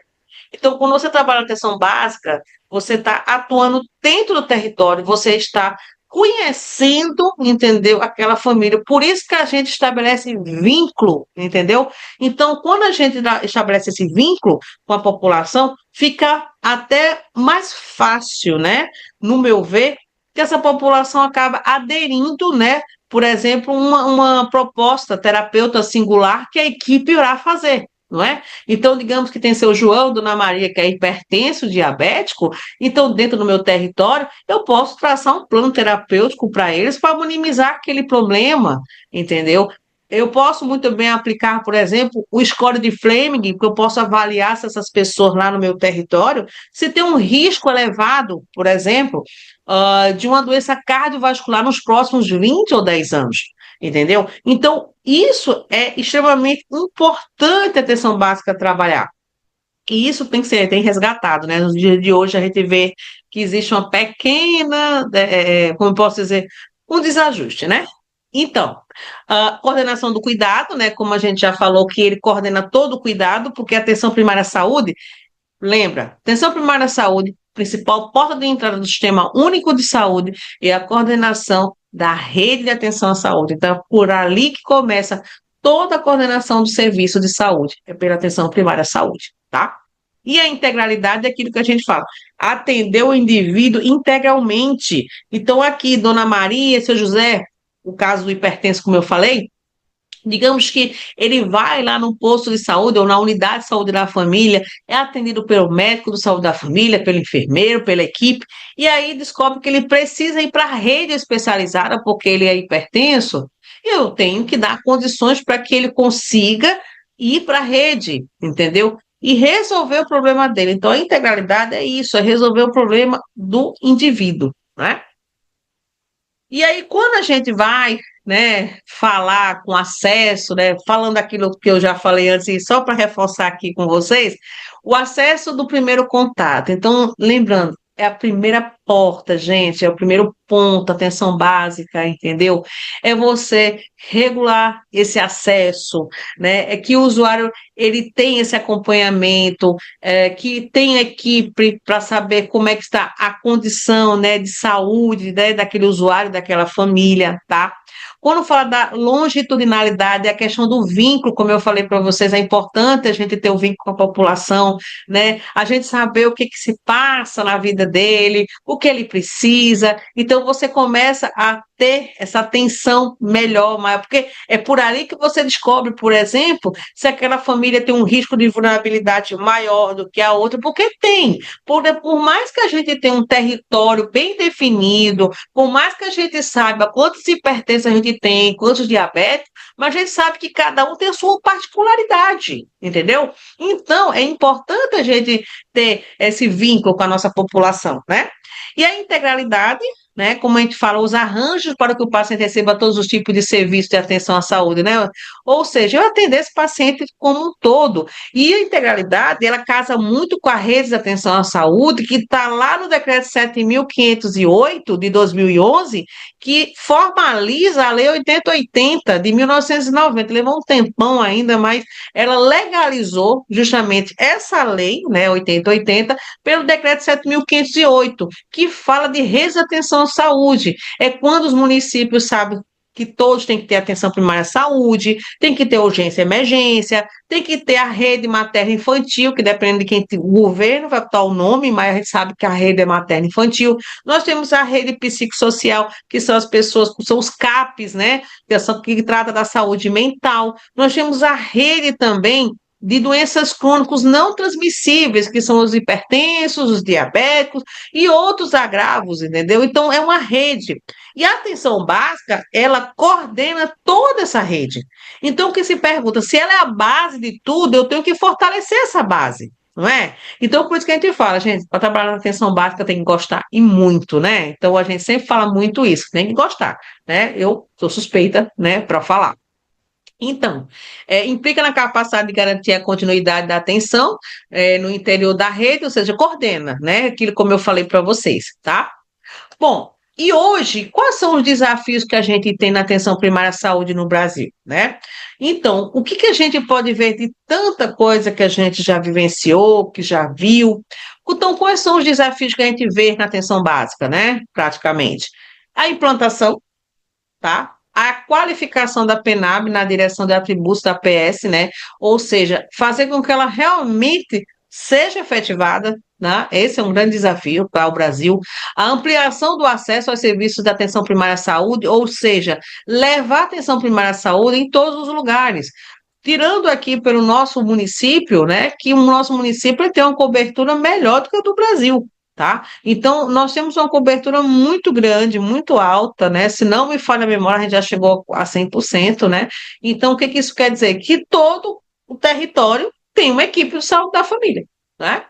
Então, quando você trabalha na atenção básica, você está atuando dentro do território, você está conhecendo, entendeu, aquela família. Por isso que a gente estabelece vínculo, entendeu? Então, quando a gente estabelece esse vínculo com a população, fica até mais fácil, né? No meu ver, que essa população acaba aderindo, né? por exemplo, uma proposta terapeuta singular que a equipe irá fazer. Não é? Então, digamos que tem seu João, Dona Maria, que é hipertenso, diabético, então, dentro do meu território, eu posso traçar um plano terapêutico para eles para minimizar aquele problema, entendeu? Eu posso muito bem aplicar, por exemplo, o score de Fleming, porque eu posso avaliar se essas pessoas lá no meu território, se tem um risco elevado, por exemplo, de uma doença cardiovascular nos próximos 20 ou 10 anos, entendeu? Então, isso é extremamente importante a atenção básica trabalhar. E isso tem resgatado, né? Nos dias de hoje a gente vê que existe uma pequena, como eu posso dizer, um desajuste, né? Então, a coordenação do cuidado, né? Como a gente já falou, que ele coordena todo o cuidado, porque a atenção primária à saúde, lembra, atenção primária à saúde, principal porta de entrada do Sistema Único de Saúde é a coordenação da rede de atenção à saúde. Então, é por ali que começa toda a coordenação do serviço de saúde, é pela atenção primária à saúde, tá? E a integralidade é aquilo que a gente fala, atender o indivíduo integralmente. Então, aqui, Dona Maria, seu José, o caso do hipertenso, como eu falei, digamos que ele vai lá no posto de saúde ou na unidade de saúde da família, é atendido pelo médico de saúde da família, pelo enfermeiro, pela equipe, e aí descobre que ele precisa ir para a rede especializada porque ele é hipertenso. Eu tenho que dar condições para que ele consiga ir para a rede, entendeu? E resolver o problema dele. Então, a integralidade é isso, é resolver o problema do indivíduo, né? E aí, quando a gente vai, né, falar com acesso, né, falando aquilo que eu já falei antes, e só para reforçar aqui com vocês, o acesso do primeiro contato. Então, lembrando, é a primeira porta, gente, é o primeiro ponto, atenção básica, entendeu? É você regular esse acesso, né? É que o usuário ele tem esse acompanhamento, que tem equipe para saber como é que está a condição, né, de saúde, né, daquele usuário, daquela família, tá? Quando fala da longitudinalidade, a questão do vínculo, como eu falei para vocês, é importante a gente ter o vínculo com a população, né? A gente saber o que que se passa na vida dele, o que ele precisa. Então, você começa a ter essa atenção melhor, maior, porque é por ali que você descobre, por exemplo, se aquela família tem um risco de vulnerabilidade maior do que a outra, porque tem. Por mais que a gente tenha um território bem definido, por mais que a gente saiba quantos hipertensos a gente tem, quantos diabéticos, mas a gente sabe que cada um tem a sua particularidade, entendeu? Então, é importante a gente ter esse vínculo com a nossa população, né? E a integralidade, né? Como a gente fala, os arranjos para que o paciente receba todos os tipos de serviços de atenção à saúde, né? Ou seja, eu atender esse paciente como um todo. E a integralidade, ela casa muito com a rede de atenção à saúde, que está lá no decreto 7.508 de 2011, que formaliza a Lei 8080 de 1990. Levou um tempão ainda, mas ela legalizou justamente essa lei, né, 8080, pelo decreto 7.508, que fala de redes de atenção à saúde. É quando os municípios sabem que todos têm que ter atenção primária à saúde, tem que ter urgência e emergência, tem que ter a rede materno-infantil, que depende de quem o governo vai botar o nome, mas a gente sabe que a rede é materno-infantil. Nós temos a rede psicossocial, que são as pessoas, são os CAPs, né, que trata da saúde mental. Nós temos a rede também de doenças crônicas não transmissíveis, que são os hipertensos, os diabéticos e outros agravos, entendeu? Então, é uma rede. E a atenção básica, ela coordena toda essa rede. Então, o que se pergunta, se ela é a base de tudo, eu tenho que fortalecer essa base, não é? Então, por isso que a gente fala, gente, para trabalhar na atenção básica tem que gostar e muito, né? Então, a gente sempre fala muito isso, tem que gostar, né? Eu sou suspeita, né, para falar. Então, implica na capacidade de garantir a continuidade da atenção no interior da rede, ou seja, coordena, né? Aquilo como eu falei para vocês, tá? Bom, e hoje, quais são os desafios que a gente tem na atenção primária à saúde no Brasil, né? Então, o que que a gente pode ver de tanta coisa que a gente já vivenciou, que já viu? Então, quais são os desafios que a gente vê na atenção básica, né? Praticamente. A implantação, tá? A qualificação da PENAB na direção de atributos da PS, né? Ou seja, fazer com que ela realmente seja efetivada, né? Esse é um grande desafio para o Brasil. A ampliação do acesso aos serviços de atenção primária à saúde, ou seja, levar a atenção primária à saúde em todos os lugares. Tirando aqui pelo nosso município, né, que o nosso município tem uma cobertura melhor do que a do Brasil, tá? Então, nós temos uma cobertura muito grande, muito alta, né? Se não me falha a memória, a gente já chegou a 100%, né? Então, o que que isso quer dizer? Que todo o território tem uma equipe de saúde da família, né?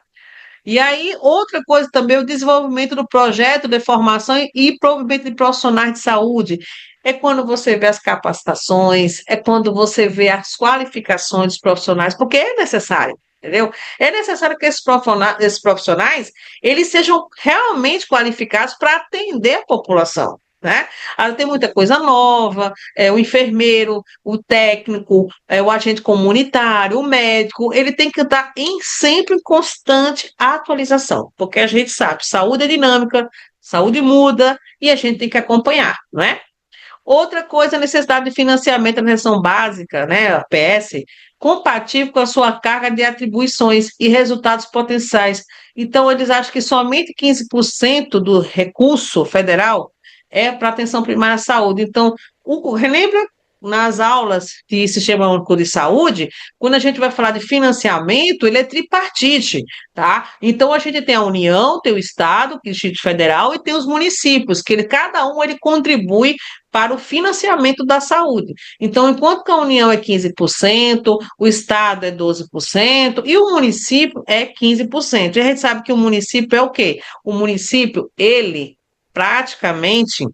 E aí, outra coisa também, o desenvolvimento do projeto de formação e provimento de profissionais de saúde. É quando você vê as capacitações, é quando você vê as qualificações dos profissionais, porque é necessário, entendeu? É necessário que esses profissionais, eles sejam realmente qualificados para atender a população, né? Tem muita coisa nova, o enfermeiro, o técnico, o agente comunitário, o médico, ele tem que estar sempre em constante atualização, porque a gente sabe, saúde é dinâmica, saúde muda e a gente tem que acompanhar, não é? Outra coisa, a necessidade de financiamento da atenção básica, né, a PS, compatível com a sua carga de atribuições e resultados potenciais. Então, eles acham que somente 15% do recurso federal é para atenção primária à saúde. Então, relembra nas aulas de Sistema Único de Saúde, quando a gente vai falar de financiamento, ele é tripartite, tá? Então, a gente tem a União, tem o Estado, que é o Distrito Federal, e tem os municípios, que cada um ele contribui para o financiamento da saúde. Então, enquanto que a União é 15%, o Estado é 12% e o município é 15%. E a gente sabe que o município é o quê? O município, ele praticamente,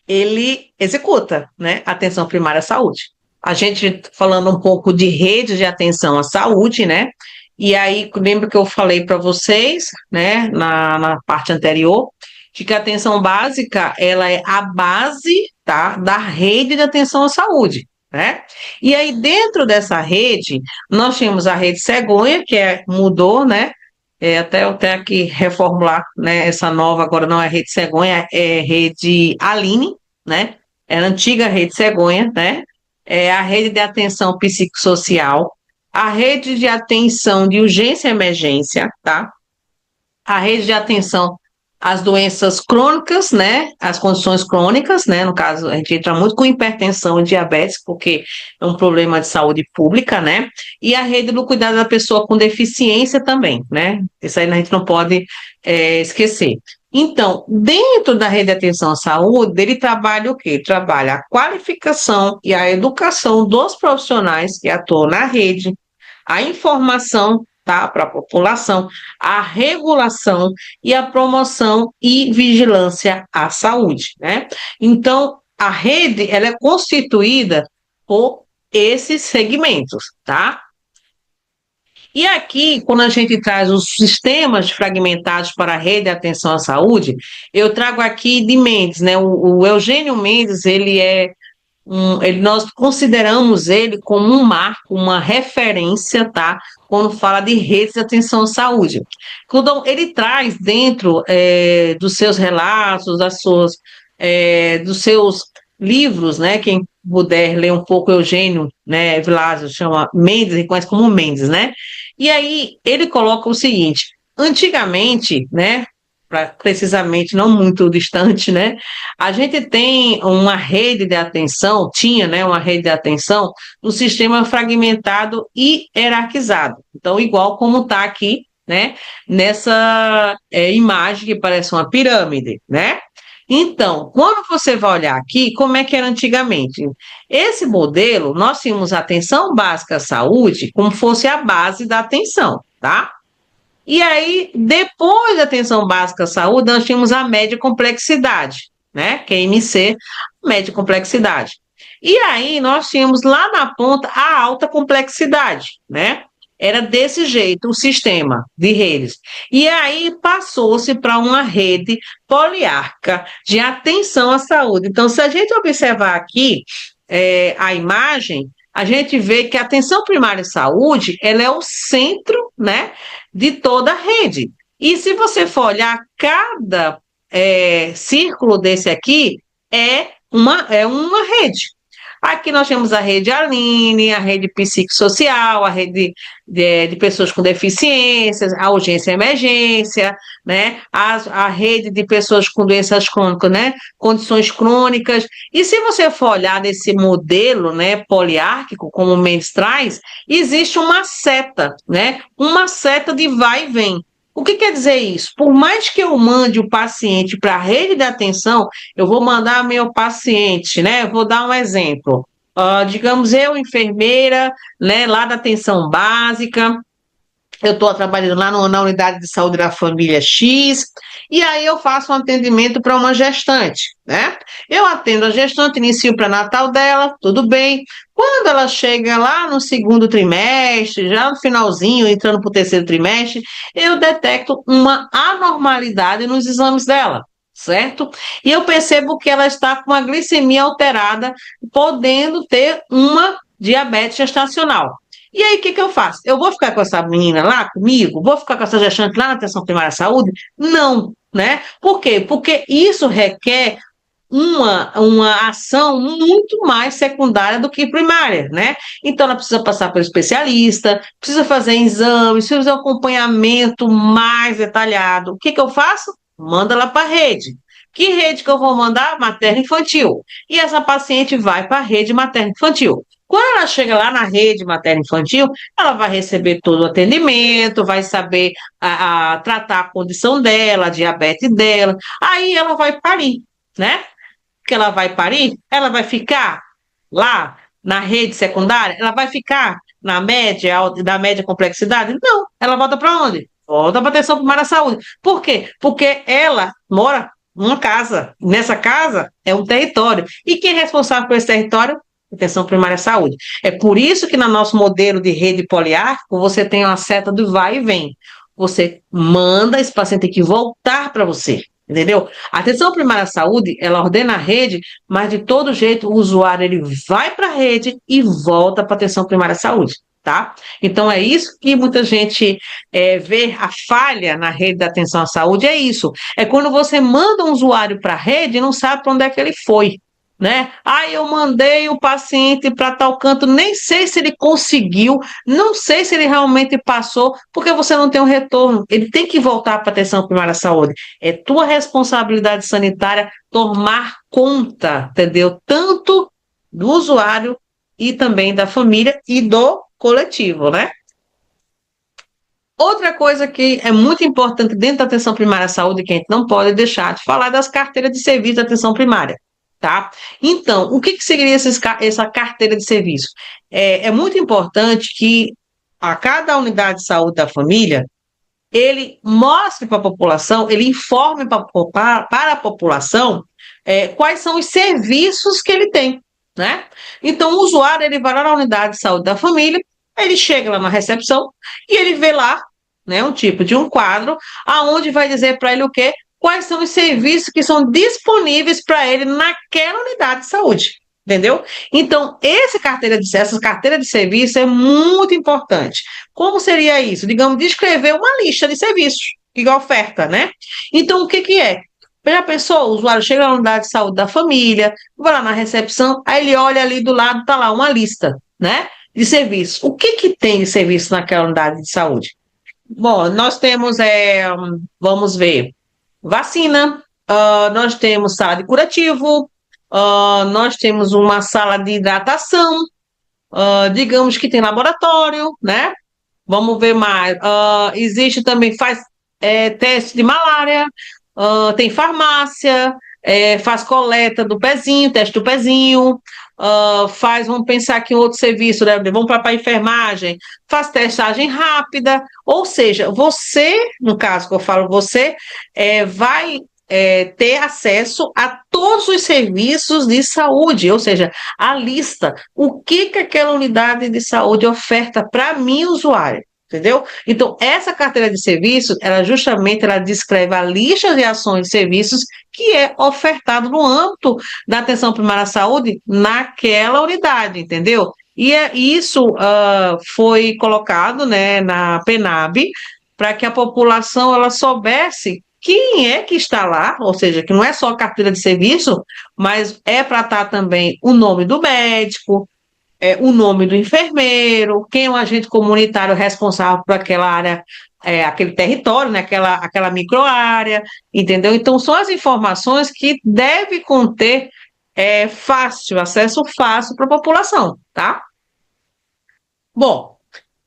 ele executa, né, a atenção primária à saúde. A gente falando um pouco de redes de atenção à saúde, né? E aí, lembra que eu falei para vocês, né, na parte anterior, de que a atenção básica, ela é a base, tá, da rede de atenção à saúde, né? E aí, dentro dessa rede, nós temos a rede Cegonha, que mudou, né? Até eu tenho que reformular, né, essa nova, agora não é rede Cegonha, é rede Aline, né? É a antiga rede Cegonha, né? É a rede de atenção psicossocial, a rede de atenção de urgência e emergência, tá? A rede de atenção às doenças crônicas, né? As condições crônicas, né? No caso, a gente entra muito com hipertensão e diabetes, porque é um problema de saúde pública, né? E a rede do cuidado da pessoa com deficiência também, né? Isso aí a gente não pode esquecer. Então, dentro da rede de atenção à saúde, ele trabalha o quê? Ele trabalha a qualificação e a educação dos profissionais que atuam na rede, a informação, tá, para a população, a regulação e a promoção e vigilância à saúde, né? Então, a rede, ela é constituída por esses segmentos, tá? E aqui, quando a gente traz os sistemas fragmentados para a rede de atenção à saúde, eu trago aqui de Mendes, né? O Eugênio Mendes, nós consideramos ele como um marco, uma referência, tá? Quando fala de redes de atenção à saúde. Então, ele traz dentro dos seus relatos, dos seus livros, né? Quem puder ler um pouco Eugênio, né? Vilásio chama Mendes, ele conhece como Mendes, né? E aí ele coloca o seguinte: antigamente, né? Precisamente não muito distante, né? A gente tem uma rede de atenção, tinha, né, uma rede de atenção no sistema fragmentado e hierarquizado. Então, igual como está aqui, né, nessa imagem que parece uma pirâmide, né? Então, quando você vai olhar aqui, como é que era antigamente? Esse modelo, nós tínhamos a atenção básica à saúde como fosse a base da atenção, tá? E aí, depois da atenção básica à saúde, nós tínhamos a média complexidade, né? Que é MC, média complexidade. E aí, nós tínhamos lá na ponta a alta complexidade, né? Era desse jeito o sistema de redes. E aí, passou-se para uma rede poliárquica de atenção à saúde. Então, se a gente observar aqui a imagem, a gente vê que a atenção primária à saúde, ela é o centro, né, de toda a rede. E se você for olhar, cada círculo desse aqui é uma rede. Aqui nós temos a rede Aline, a rede psicossocial, a rede de pessoas com deficiências, a urgência e emergência, né? A rede de pessoas com doenças crônicas, né? Condições crônicas. E se você for olhar nesse modelo, né, poliárquico, como o Mendes traz, existe uma seta, né? Uma seta de vai e vem. O que quer dizer isso? Por mais que eu mande o paciente para a rede de atenção, eu vou mandar meu paciente, né? Vou dar um exemplo. Digamos, eu, enfermeira, né, lá da atenção básica, eu estou trabalhando lá na unidade de saúde da família X, e aí eu faço um atendimento para uma gestante, né? Eu atendo a gestante, inicio o pré-natal dela, tudo bem. Quando ela chega lá no segundo trimestre, já no finalzinho, entrando para o terceiro trimestre, eu detecto uma anormalidade nos exames dela, certo? E eu percebo que ela está com a glicemia alterada, podendo ter uma diabetes gestacional. E aí, o que eu faço? Eu vou ficar com essa menina lá comigo? Vou ficar com essa gestante lá na atenção primária à saúde? Não, né? Por quê? Porque isso requer uma ação muito mais secundária do que primária, né? Então, ela precisa passar pelo especialista, precisa fazer exames, precisa fazer um acompanhamento mais detalhado. O que eu faço? Manda ela para a rede. Que rede que eu vou mandar? Materno-infantil. E essa paciente vai para a rede materno-infantil. Quando ela chega lá na rede materno-infantil, ela vai receber todo o atendimento, vai saber tratar a condição dela, a diabetes dela, aí ela vai parir, né? Que ela vai parir, ela vai ficar lá na rede secundária, ela vai ficar na média, da média complexidade? Não, ela volta para onde? Volta para a atenção primária à saúde. Por quê? Porque ela mora numa casa. Nessa casa é um território. E quem é responsável por esse território? Atenção primária à saúde. É por isso que no nosso modelo de rede poliárquico você tem uma seta do vai e vem. Você manda, esse paciente tem que voltar para você. Entendeu? A atenção primária à saúde, ela ordena a rede, mas de todo jeito o usuário ele vai para a rede e volta para a atenção primária à saúde, tá? Então é isso que muita gente vê a falha na rede da atenção à saúde, é isso. É quando você manda um usuário para a rede e não sabe para onde é que ele foi, né? Eu mandei o paciente para tal canto, nem sei se ele conseguiu, não sei se ele realmente passou, porque você não tem um retorno. Ele tem que voltar para a atenção primária à saúde. É tua responsabilidade sanitária tomar conta, entendeu? Tanto do usuário e também da família e do coletivo, né? Outra coisa que é muito importante dentro da atenção primária à saúde, que a gente não pode deixar de falar das carteiras de serviço da atenção primária. Tá? Então, o que seria essa carteira de serviço? É muito importante que a cada unidade de saúde da família, ele mostre para a população, ele informe para a população quais são os serviços que ele tem, né? Então, o usuário, ele vai lá na unidade de saúde da família, ele chega lá na recepção e ele vê lá, né, um tipo de um quadro, aonde vai dizer para ele o quê? Quais são os serviços que são disponíveis para ele naquela unidade de saúde, entendeu? Então, essa carteira de serviço é muito importante. Como seria isso? Digamos, descrever uma lista de serviços que oferta, né? Então, o que é? Já pensou? O usuário chega na unidade de saúde da família, vai lá na recepção, aí ele olha ali do lado, está lá uma lista, né? De serviços. O que tem de serviço naquela unidade de saúde? Bom, nós temos, vamos ver, vacina, nós temos sala de curativo, nós temos uma sala de hidratação, digamos que tem laboratório, né? Vamos ver mais. Existe também, faz teste de malária, tem farmácia, faz coleta do pezinho, teste do pezinho, vamos pensar aqui em outro serviço, né? Vamos para a enfermagem, faz testagem rápida, ou seja, você, no caso que eu falo você, vai ter acesso a todos os serviços de saúde, ou seja, a lista, o que aquela unidade de saúde oferta para mim, usuário. Entendeu? Então, essa carteira de serviços, ela descreve a lista de ações e serviços que é ofertado no âmbito da atenção primária à saúde naquela unidade, entendeu? E isso foi colocado, né, na PENAB para que a população ela soubesse quem é que está lá, ou seja, que não é só a carteira de serviço, mas é para estar também o nome do médico, o nome do enfermeiro, quem é o agente comunitário responsável por aquela área, aquele território, né, aquela microárea, entendeu? Então, são as informações que deve conter acesso fácil para a população, tá? Bom,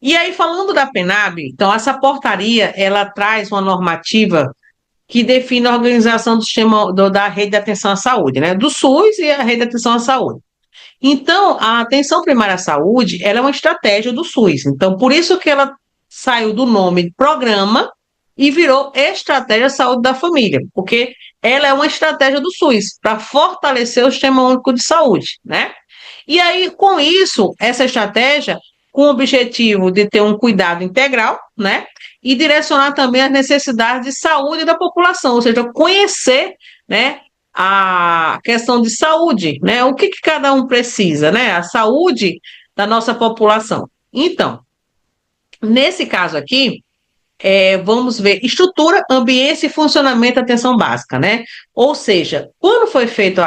e aí falando da PENAB, então essa portaria, ela traz uma normativa que define a organização do sistema da rede de atenção à saúde, né? Do SUS e a rede de atenção à saúde. Então, a atenção primária à saúde, ela é uma estratégia do SUS. Então, por isso que ela saiu do nome de programa e virou Estratégia de Saúde da Família, porque ela é uma estratégia do SUS para fortalecer o Sistema Único de Saúde, né? E aí, com isso, essa estratégia, com o objetivo de ter um cuidado integral, né? E direcionar também as necessidades de saúde da população, ou seja, conhecer, né? A questão de saúde, né? O que cada um precisa, né? A saúde da nossa população. Então, nesse caso aqui, vamos ver estrutura, ambiência e funcionamento da atenção básica, né? Ou seja, quando foi feita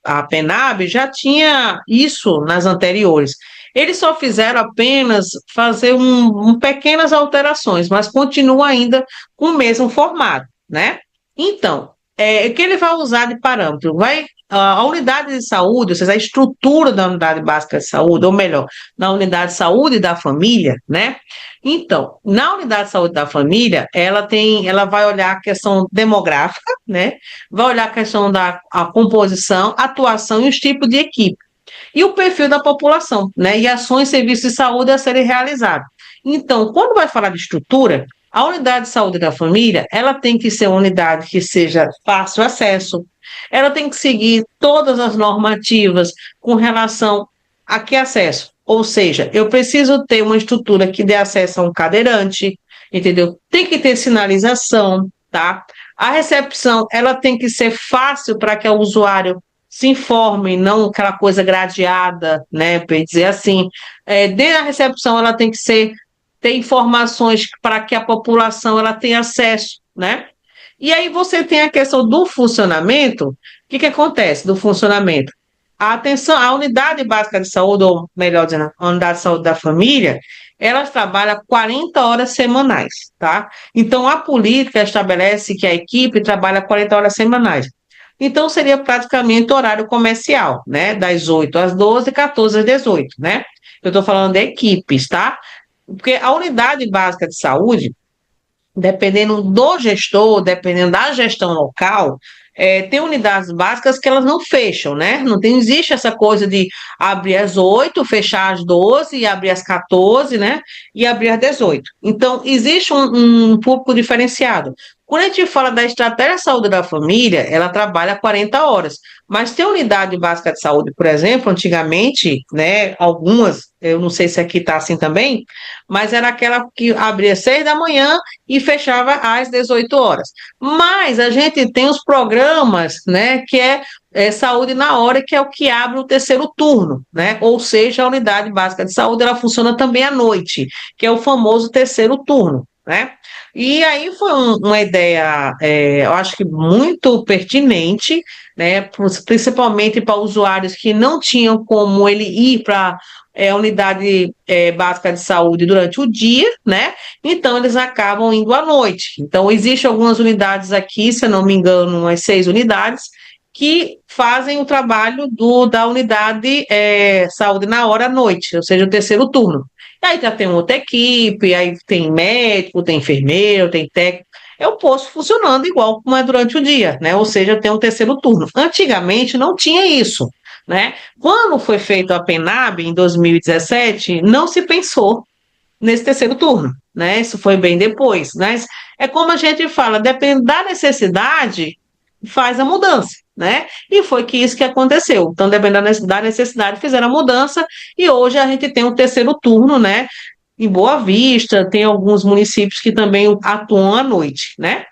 a PENAB, já tinha isso nas anteriores. Eles só fizeram apenas fazer pequenas alterações, mas continua ainda com o mesmo formato, né? Então, o que ele vai usar de parâmetro? A unidade de saúde, ou seja, a estrutura da unidade básica de saúde, ou melhor, na unidade de saúde da família, né? Então, na unidade de saúde da família, ela vai olhar a questão demográfica, né? Vai olhar a questão da a composição, atuação e os tipos de equipe. E o perfil da população, né? E ações e serviços de saúde a serem realizados. Então, quando vai falar de estrutura, a unidade de saúde da família, ela tem que ser uma unidade que seja fácil acesso, ela tem que seguir todas as normativas com relação a que acesso. Ou seja, eu preciso ter uma estrutura que dê acesso a um cadeirante, entendeu? Tem que ter sinalização, tá? A recepção, ela tem que ser fácil para que o usuário se informe, não aquela coisa gradeada, né, para dizer assim. Dentro da recepção, ela tem que ter informações para que a população ela tenha acesso, né? E aí você tem a questão do funcionamento. O que acontece do funcionamento? A atenção, a unidade básica de saúde, ou melhor dizendo, a unidade de saúde da família, ela trabalha 40 horas semanais, tá? Então, a política estabelece que a equipe trabalha 40 horas semanais. Então, seria praticamente horário comercial, né? Das 8 às 12, 14 às 18, né? Eu estou falando de equipes, tá? Porque a unidade básica de saúde, dependendo do gestor, dependendo da gestão local, tem unidades básicas que elas não fecham, né? Existe essa coisa de abrir às 8, fechar às 12, e abrir às 14, né? E abrir às 18. Então, existe um público diferenciado. Quando a gente fala da estratégia de saúde da família, ela trabalha 40 horas. Mas tem unidade básica de saúde, por exemplo, antigamente, né? Algumas, eu não sei se aqui está assim também, mas era aquela que abria às 6 da manhã e fechava às 18 horas. Mas a gente tem os programas, né, que saúde na hora, que é o que abre o terceiro turno, né? Ou seja, a unidade básica de saúde ela funciona também à noite, que é o famoso terceiro turno, né? E aí foi uma ideia, eu acho que muito pertinente, né? Principalmente para usuários que não tinham como ele ir para unidade básica de saúde durante o dia, né? Então eles acabam indo à noite. Então existem algumas unidades aqui, se eu não me engano, umas 6 unidades que fazem o trabalho da unidade saúde na hora à noite, ou seja, o terceiro turno. E aí já tem outra equipe, aí tem médico, tem enfermeiro, tem técnico. É o posto funcionando igual como é durante o dia, né? Ou seja, tem um terceiro turno. Antigamente não tinha isso, né? Quando foi feito a PENAB, em 2017, não se pensou nesse terceiro turno, né? Isso foi bem depois, né? É como a gente fala, depende da necessidade, faz a mudança, né? E foi isso que aconteceu. Então, dependendo da necessidade, fizeram a mudança e hoje a gente tem um terceiro turno, né? Em Boa Vista, tem alguns municípios que também atuam à noite, né?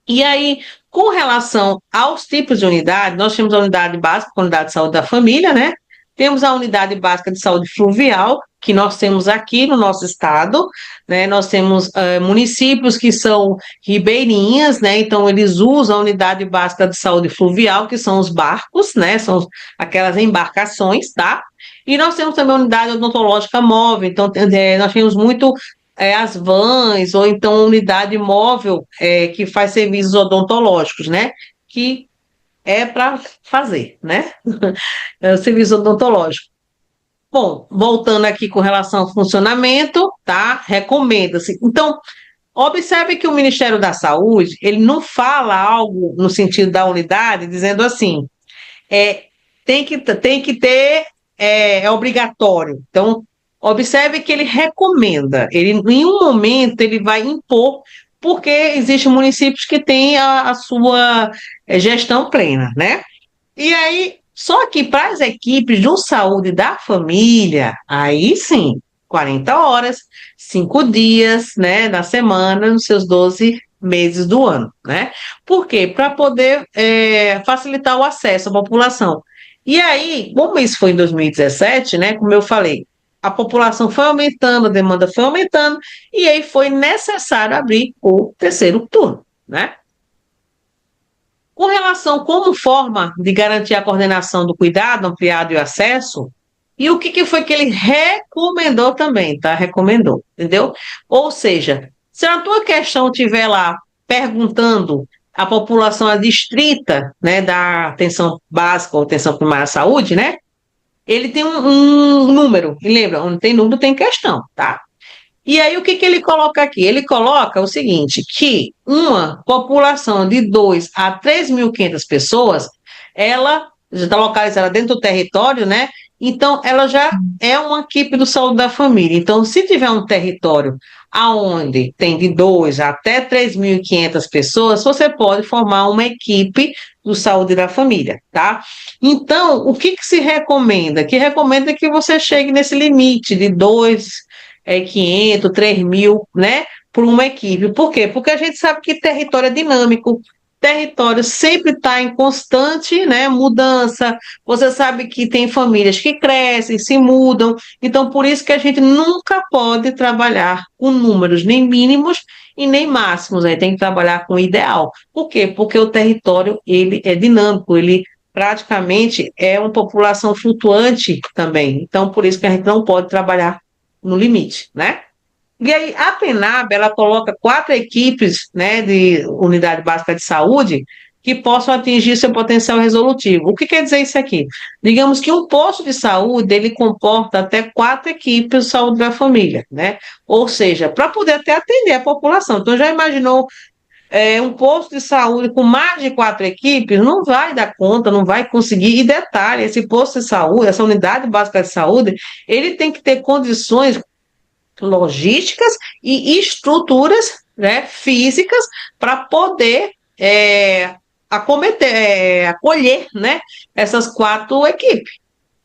E aí, com relação aos tipos de unidade, nós temos a unidade básica, a unidade de saúde da família, né? Temos a unidade básica de saúde fluvial, que nós temos aqui no nosso estado, né? Nós temos municípios que são ribeirinhas, né? Então eles usam a unidade básica de saúde fluvial, que são os barcos, né? São aquelas embarcações, tá? E nós temos também a unidade odontológica móvel, então nós temos muito as vans, ou então a unidade móvel que faz serviços odontológicos, né? Que é para fazer, né? É o serviço odontológico. Bom, voltando aqui com relação ao funcionamento, tá? Recomenda-se. Então, observe que o Ministério da Saúde, ele não fala algo no sentido da unidade, dizendo assim, é, tem que ter, é obrigatório. Então, observe que ele recomenda, ele, em nenhum momento ele vai impor, porque existem municípios que têm a sua gestão plena, né? E aí, só que para as equipes de saúde da família, aí sim, 40 horas, 5 dias, né, na semana, nos seus 12 meses do ano, né? Por quê? Para poder facilitar o acesso à população. E aí, como isso foi em 2017, né, como eu falei, a população foi aumentando, a demanda foi aumentando, e aí foi necessário abrir o terceiro turno, né? Com relação como forma de garantir a coordenação do cuidado ampliado e o acesso, e o que foi que ele recomendou também, tá? Recomendou, entendeu? Ou seja, se a tua questão tiver lá perguntando a população adstrita, né, da atenção básica ou atenção primária à saúde, né? Ele tem um número, e lembra, onde tem número tem questão, tá? E aí, o que ele coloca aqui? Ele coloca o seguinte, que uma população de 2 a 3.500 pessoas, ela já está localizada dentro do território, né? Então, ela já é uma equipe do Saúde da Família. Então, se tiver um território aonde tem de 2 até 3.500 pessoas, você pode formar uma equipe do Saúde da Família, tá? Então, o que se recomenda? Que recomenda que você chegue nesse limite de 2 500, 3.000, né, por uma equipe. Por quê? Porque a gente sabe que território é dinâmico, território sempre está em constante, né, mudança. Você sabe que tem famílias que crescem, se mudam, então por isso que a gente nunca pode trabalhar com números nem mínimos e nem máximos, aí tem que trabalhar com o ideal. Por quê? Porque o território ele é dinâmico, ele praticamente é uma população flutuante também. Então por isso que a gente não pode trabalhar no limite, né? E aí, a PENAB, ela coloca 4 equipes, né, de unidade básica de saúde que possam atingir seu potencial resolutivo. O que quer dizer isso aqui? Digamos que um posto de saúde, ele comporta até 4 equipes de saúde da família, né? Ou seja, para poder até atender a população. Então, já imaginou um posto de saúde com mais de 4 equipes? Não vai dar conta, não vai conseguir. E detalhe, esse posto de saúde, essa unidade básica de saúde, ele tem que ter condições logísticas e estruturas, né, físicas para poder acolher, né, essas 4 equipes.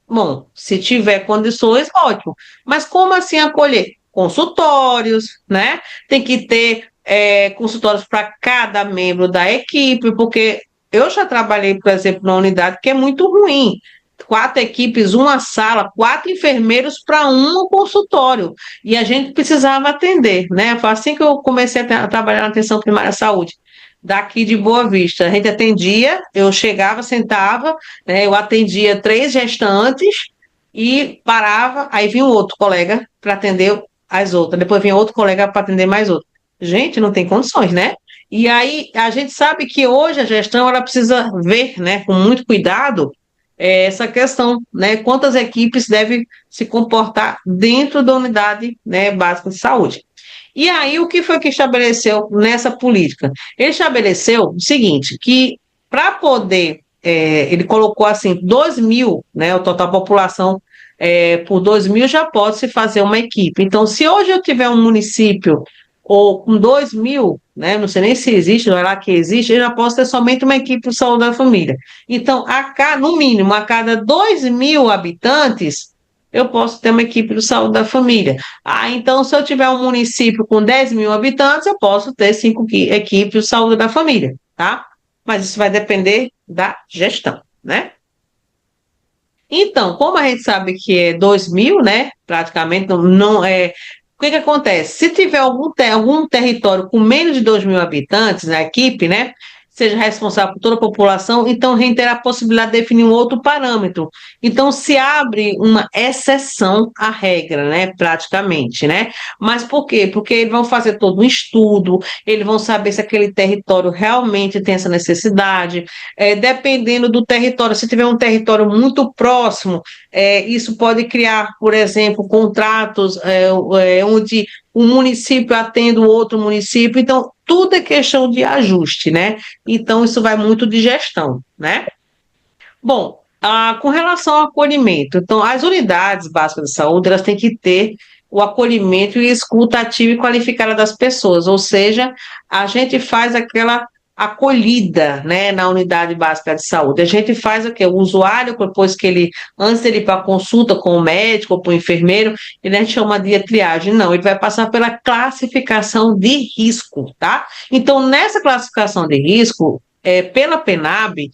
Bom, se tiver condições, ótimo. Mas como assim acolher? Consultórios, né? Tem que ter consultórios para cada membro da equipe, porque eu já trabalhei, por exemplo, numa unidade que é muito ruim. 4 equipes, uma sala, 4 enfermeiros para um consultório. E a gente precisava atender, né? Foi assim que eu comecei a trabalhar na atenção primária à saúde, daqui de Boa Vista. A gente atendia, eu chegava, sentava, né? Eu atendia 3 gestantes e parava, aí vinha um outro colega para atender as outras. Depois vinha outro colega para atender mais outro. Gente, não tem condições, né? E aí a gente sabe que hoje a gestão ela precisa ver, né, com muito cuidado essa questão, né? Quantas equipes devem se comportar dentro da unidade, né, básica de saúde. E aí, o que foi que estabeleceu nessa política? Ele estabeleceu o seguinte, que para poder, ele colocou assim, 2.000, né, o total população, por 2.000 já pode se fazer uma equipe. Então, se hoje eu tiver um município ou com 2.000, né, não sei nem se existe, não é lá que existe, eu já posso ter somente uma equipe de saúde da família. Então, no mínimo, a cada 2.000 habitantes, eu posso ter uma equipe de saúde da família. Ah, então, se eu tiver um município com 10.000 habitantes, eu posso ter 5 equipes de saúde da família, tá? Mas isso vai depender da gestão, né? Então, como a gente sabe que é 2.000, né? Praticamente não é. O que que acontece? Se tiver algum território com menos de 2.000 habitantes na equipe, né? Seja responsável por toda a população, então a gente terá a possibilidade de definir um outro parâmetro. Então, se abre uma exceção à regra, né? Praticamente, né? Mas por quê? Porque eles vão fazer todo um estudo, eles vão saber se aquele território realmente tem essa necessidade. Dependendo do território, se tiver um território muito próximo, isso pode criar, por exemplo, contratos onde um município atende o outro município. Então, tudo é questão de ajuste, né? Então, isso vai muito de gestão, né? Bom, com relação ao acolhimento, então, as unidades básicas de saúde, elas têm que ter o acolhimento e escuta ativa e qualificada das pessoas, ou seja, a gente faz aquela acolhida, né, na unidade básica de saúde. A gente faz o quê? O usuário, depois que ele, antes de ir para a consulta com o médico ou com o enfermeiro, ele a gente chama de triagem. Não, ele vai passar pela classificação de risco, tá? Então, nessa classificação de risco, pela PENAB,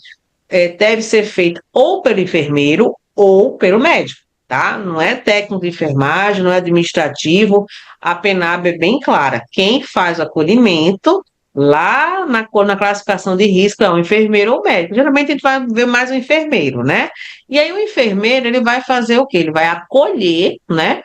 deve ser feito ou pelo enfermeiro ou pelo médico, tá? Não é técnico de enfermagem, não é administrativo. A PENAB é bem clara. Quem faz o acolhimento lá na classificação de risco é o enfermeiro ou o médico. Geralmente a gente vai ver mais o enfermeiro, né? E aí o enfermeiro, ele vai fazer o quê? Ele vai acolher, né?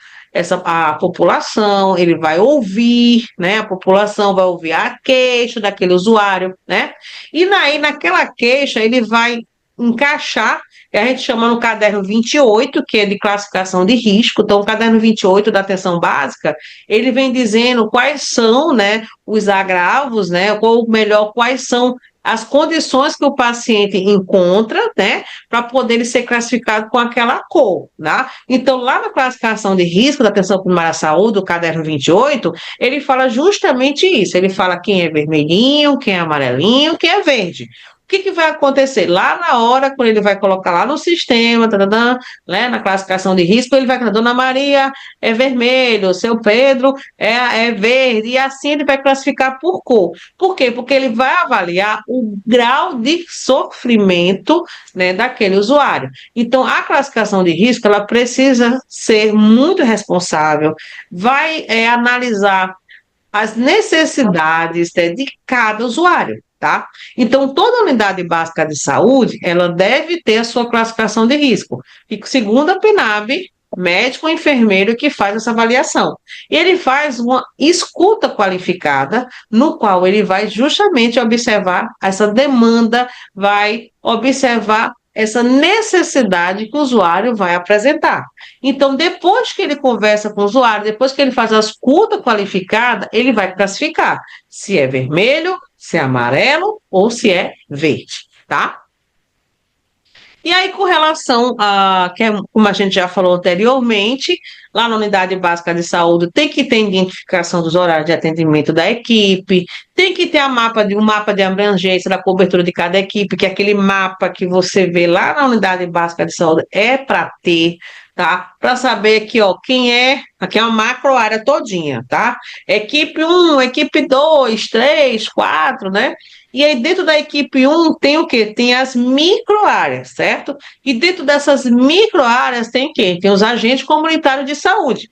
A população, ele vai ouvir, né? A população vai ouvir a queixa daquele usuário, né? E aí, naquela queixa, ele vai encaixar, que a gente chama no caderno 28, que é de classificação de risco. Então, o caderno 28 da atenção básica, ele vem dizendo quais são, né, os agravos, né, ou melhor, quais são as condições que o paciente encontra, né, para poder ele ser classificado com aquela cor, né? Então, lá na classificação de risco da atenção primária à saúde, o caderno 28, ele fala justamente isso. Ele fala quem é vermelhinho, quem é amarelinho, quem é verde. O que vai acontecer? Lá na hora, quando ele vai colocar lá no sistema, tadadã, né, na classificação de risco, ele vai falar, Dona Maria é vermelho, seu Pedro é verde, e assim ele vai classificar por cor. Por quê? Porque ele vai avaliar o grau de sofrimento, né, daquele usuário. Então, a classificação de risco, ela precisa ser muito responsável, vai analisar as necessidades, né, de cada usuário, tá? Então, toda unidade básica de saúde, ela deve ter a sua classificação de risco. E segundo a PNAB, médico ou enfermeiro que faz essa avaliação. Ele faz uma escuta qualificada, no qual ele vai justamente observar essa demanda, vai observar essa necessidade que o usuário vai apresentar. Então, depois que ele conversa com o usuário, depois que ele faz a escuta qualificada, ele vai classificar se é vermelho, se é amarelo ou se é verde, tá? E aí, com relação como a gente já falou anteriormente, lá na unidade básica de saúde, tem que ter identificação dos horários de atendimento da equipe, tem que ter um mapa de abrangência da cobertura de cada equipe, que é aquele mapa que você vê lá na unidade básica de saúde é para ter, tá? Para saber aqui, ó, aqui é uma macro área todinha, tá? Equipe 1, equipe 2, 3, 4, né? E aí, dentro da equipe 1, tem o quê? Tem as microáreas, certo? E dentro dessas microáreas tem quem? Tem os agentes comunitários de saúde.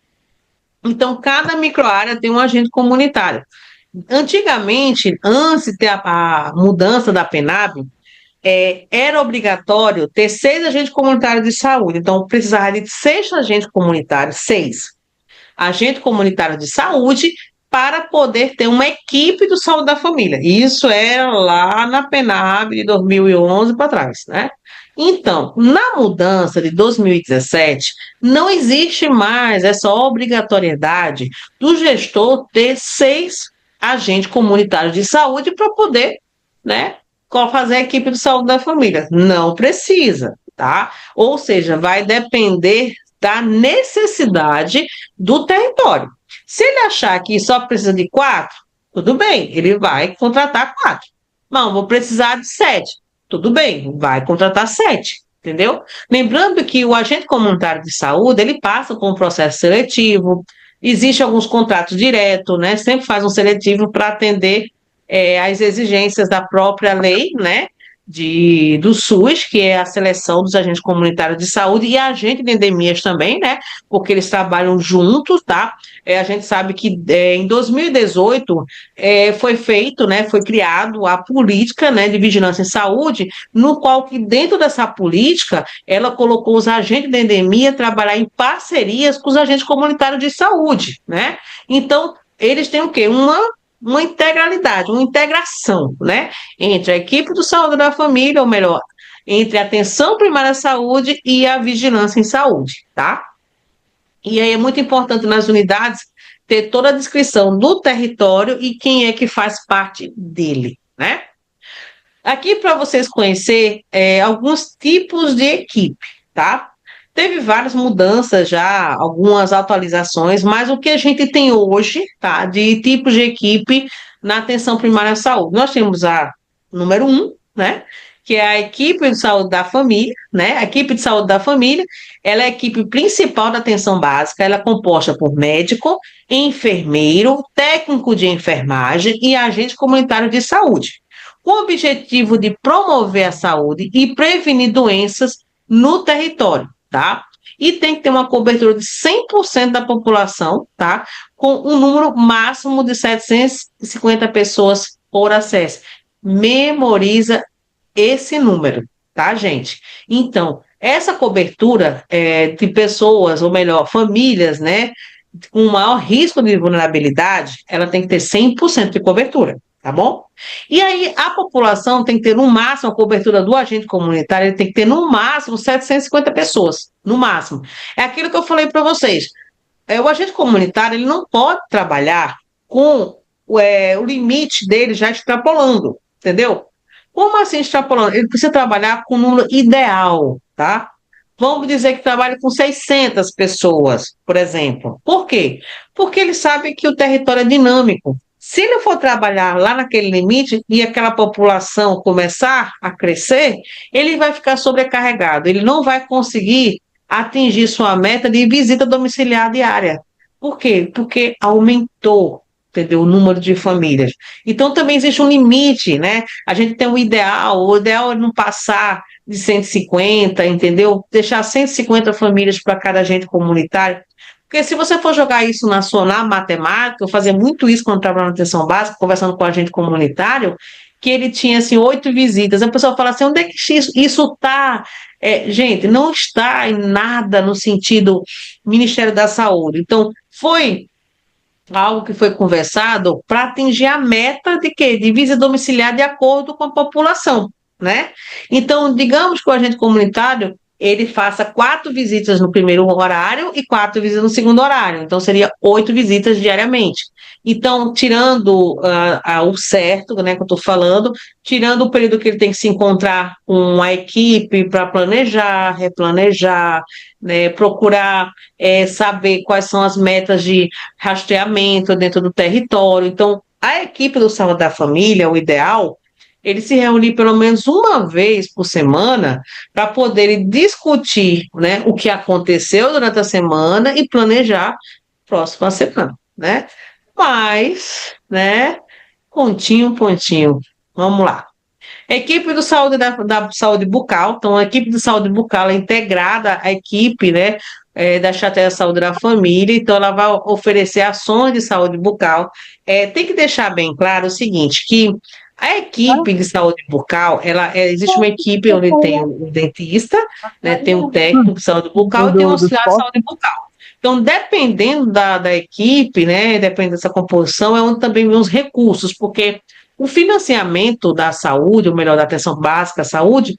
Então, cada microárea tem um agente comunitário. Antigamente, antes de ter a mudança da PENAB, era obrigatório ter 6 agentes comunitários de saúde. Então, precisava de 6 agentes comunitários, 6 agente comunitário de saúde, para poder ter uma equipe do Saúde da Família. Isso era lá na PENAB de 2011 para trás, né? Então, na mudança de 2017, não existe mais essa obrigatoriedade do gestor ter 6 agentes comunitários de saúde para poder, né, fazer a equipe do Saúde da Família. Não precisa, tá? Ou seja, vai depender da necessidade do território. Se ele achar que só precisa de 4, tudo bem, ele vai contratar 4. Não, vou precisar de 7. Tudo bem, vai contratar 7, entendeu? Lembrando que o agente comunitário de saúde, ele passa por um processo seletivo, existe alguns contratos diretos, né? Sempre faz um seletivo para atender às exigências da própria lei, né? do SUS, que é a seleção dos agentes comunitários de saúde e agente de endemias também, né? Porque eles trabalham juntos, tá? A gente sabe que em 2018 foi feito, né? Foi criado a política, né, de vigilância em saúde, no qual que dentro dessa política ela colocou os agentes de endemia a trabalhar em parcerias com os agentes comunitários de saúde, né? Então eles têm o quê? Uma integralidade, uma integração, né, entre a equipe do saúde da família, ou melhor, entre a atenção primária à saúde e a vigilância em saúde, tá? E aí é muito importante nas unidades ter toda a descrição do território e quem é que faz parte dele, né? Aqui para vocês conhecer alguns tipos de equipe, tá? Teve várias mudanças já, algumas atualizações, mas o que a gente tem hoje, tá, de tipos de equipe na atenção primária à saúde? Nós temos a número um, né, que é a equipe de saúde da família, né? A equipe de saúde da família, ela é a equipe principal da atenção básica, ela é composta por médico, enfermeiro, técnico de enfermagem e agente comunitário de saúde, com o objetivo de promover a saúde e prevenir doenças no território, tá? E tem que ter uma cobertura de 100% da população, tá? Com um número máximo de 750 pessoas por acesso. Memoriza esse número, tá, gente? Então, essa cobertura de pessoas, ou melhor, famílias, né, com maior risco de vulnerabilidade, ela tem que ter 100% de cobertura, tá bom? E aí, a população tem que ter, no máximo, a cobertura do agente comunitário, ele tem que ter, no máximo, 750 pessoas, no máximo. É aquilo que eu falei para vocês. O agente comunitário, ele não pode trabalhar com o limite dele já extrapolando, entendeu? Como assim extrapolando? Ele precisa trabalhar com o número ideal, tá? Vamos dizer que trabalha com 600 pessoas, por exemplo. Por quê? Porque ele sabe que o território é dinâmico. Se ele for trabalhar lá naquele limite e aquela população começar a crescer, ele vai ficar sobrecarregado. Ele não vai conseguir atingir sua meta de visita domiciliar diária. Por quê? Porque aumentou, entendeu, o número de famílias. Então também existe um limite, né? A gente tem um ideal, o ideal é não passar de 150, entendeu? Deixar 150 famílias para cada agente comunitário. Porque se você for jogar isso na matemática, eu fazia muito isso quando estava na atenção básica, conversando com o agente comunitário, que ele tinha, assim, 8 visitas. A pessoa fala assim, onde é que isso está? Gente, não está em nada no sentido Ministério da Saúde. Então, foi algo que foi conversado para atingir a meta de quê? De visita domiciliar de acordo com a população, né? Então, digamos que o agente comunitário ele faça 4 visitas no primeiro horário e 4 visitas no segundo horário. Então, seria 8 visitas diariamente. Então, tirando o certo, né, que eu estou falando, tirando o período que ele tem que se encontrar com a equipe para planejar, replanejar, né, procurar saber quais são as metas de rastreamento dentro do território. Então, a equipe do Saúde da Família, o ideal, ele se reunir pelo menos uma vez por semana para poderem discutir, né, o que aconteceu durante a semana e planejar a próxima semana, né? Mas, né, pontinho, pontinho. Vamos lá. Equipe do saúde da saúde bucal, então a equipe de saúde bucal é integrada à equipe, né, da estratégia de saúde da família, então ela vai oferecer ações de saúde bucal. Tem que deixar bem claro o seguinte, que a equipe de saúde bucal, existe uma equipe onde tem o dentista, né, tem o técnico de saúde bucal e tem o auxiliar de saúde bucal. Então, dependendo da equipe, né, dependendo dessa composição, é onde também vem os recursos, porque o financiamento da saúde, ou melhor, da atenção básica à saúde,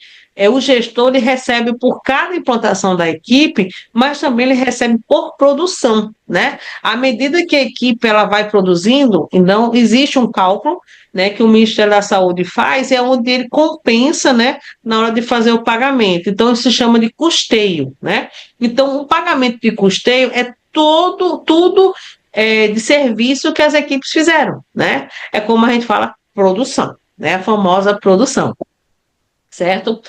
o gestor ele recebe por cada implantação da equipe, mas também ele recebe por produção, né? À medida que a equipe ela vai produzindo, então existe um cálculo, né, que o Ministério da Saúde faz, é onde ele compensa, né, na hora de fazer o pagamento. Então, isso se chama de custeio, né? Então, o pagamento de custeio é tudo de serviço que as equipes fizeram, né? É como a gente fala, produção, né? A famosa produção. certo?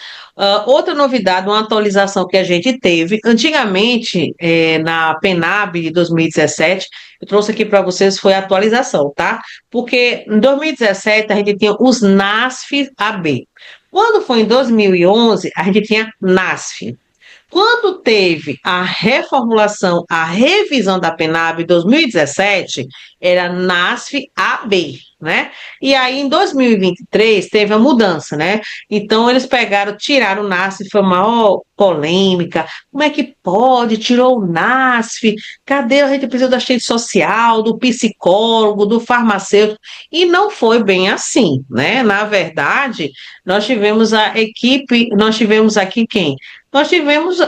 Outra novidade, uma atualização que a gente teve, antigamente, na PENAB de 2017, eu trouxe aqui para vocês, foi a atualização, tá? Porque em 2017 a gente tinha os NASF AB. Quando foi em 2011, a gente tinha NASF. Quando teve a reformulação, a revisão da PENAB em 2017, era NASF AB, né? E aí, em 2023, teve a mudança, né? Então, eles pegaram, tiraram o NASF, foi uma maior polêmica. Como é que pode? Tirou o NASF? Cadê a gente precisa do assistente social, do psicólogo, do farmacêutico? E não foi bem assim, né? Na verdade, nós tivemos a equipe, nós tivemos aqui quem? Nós tivemos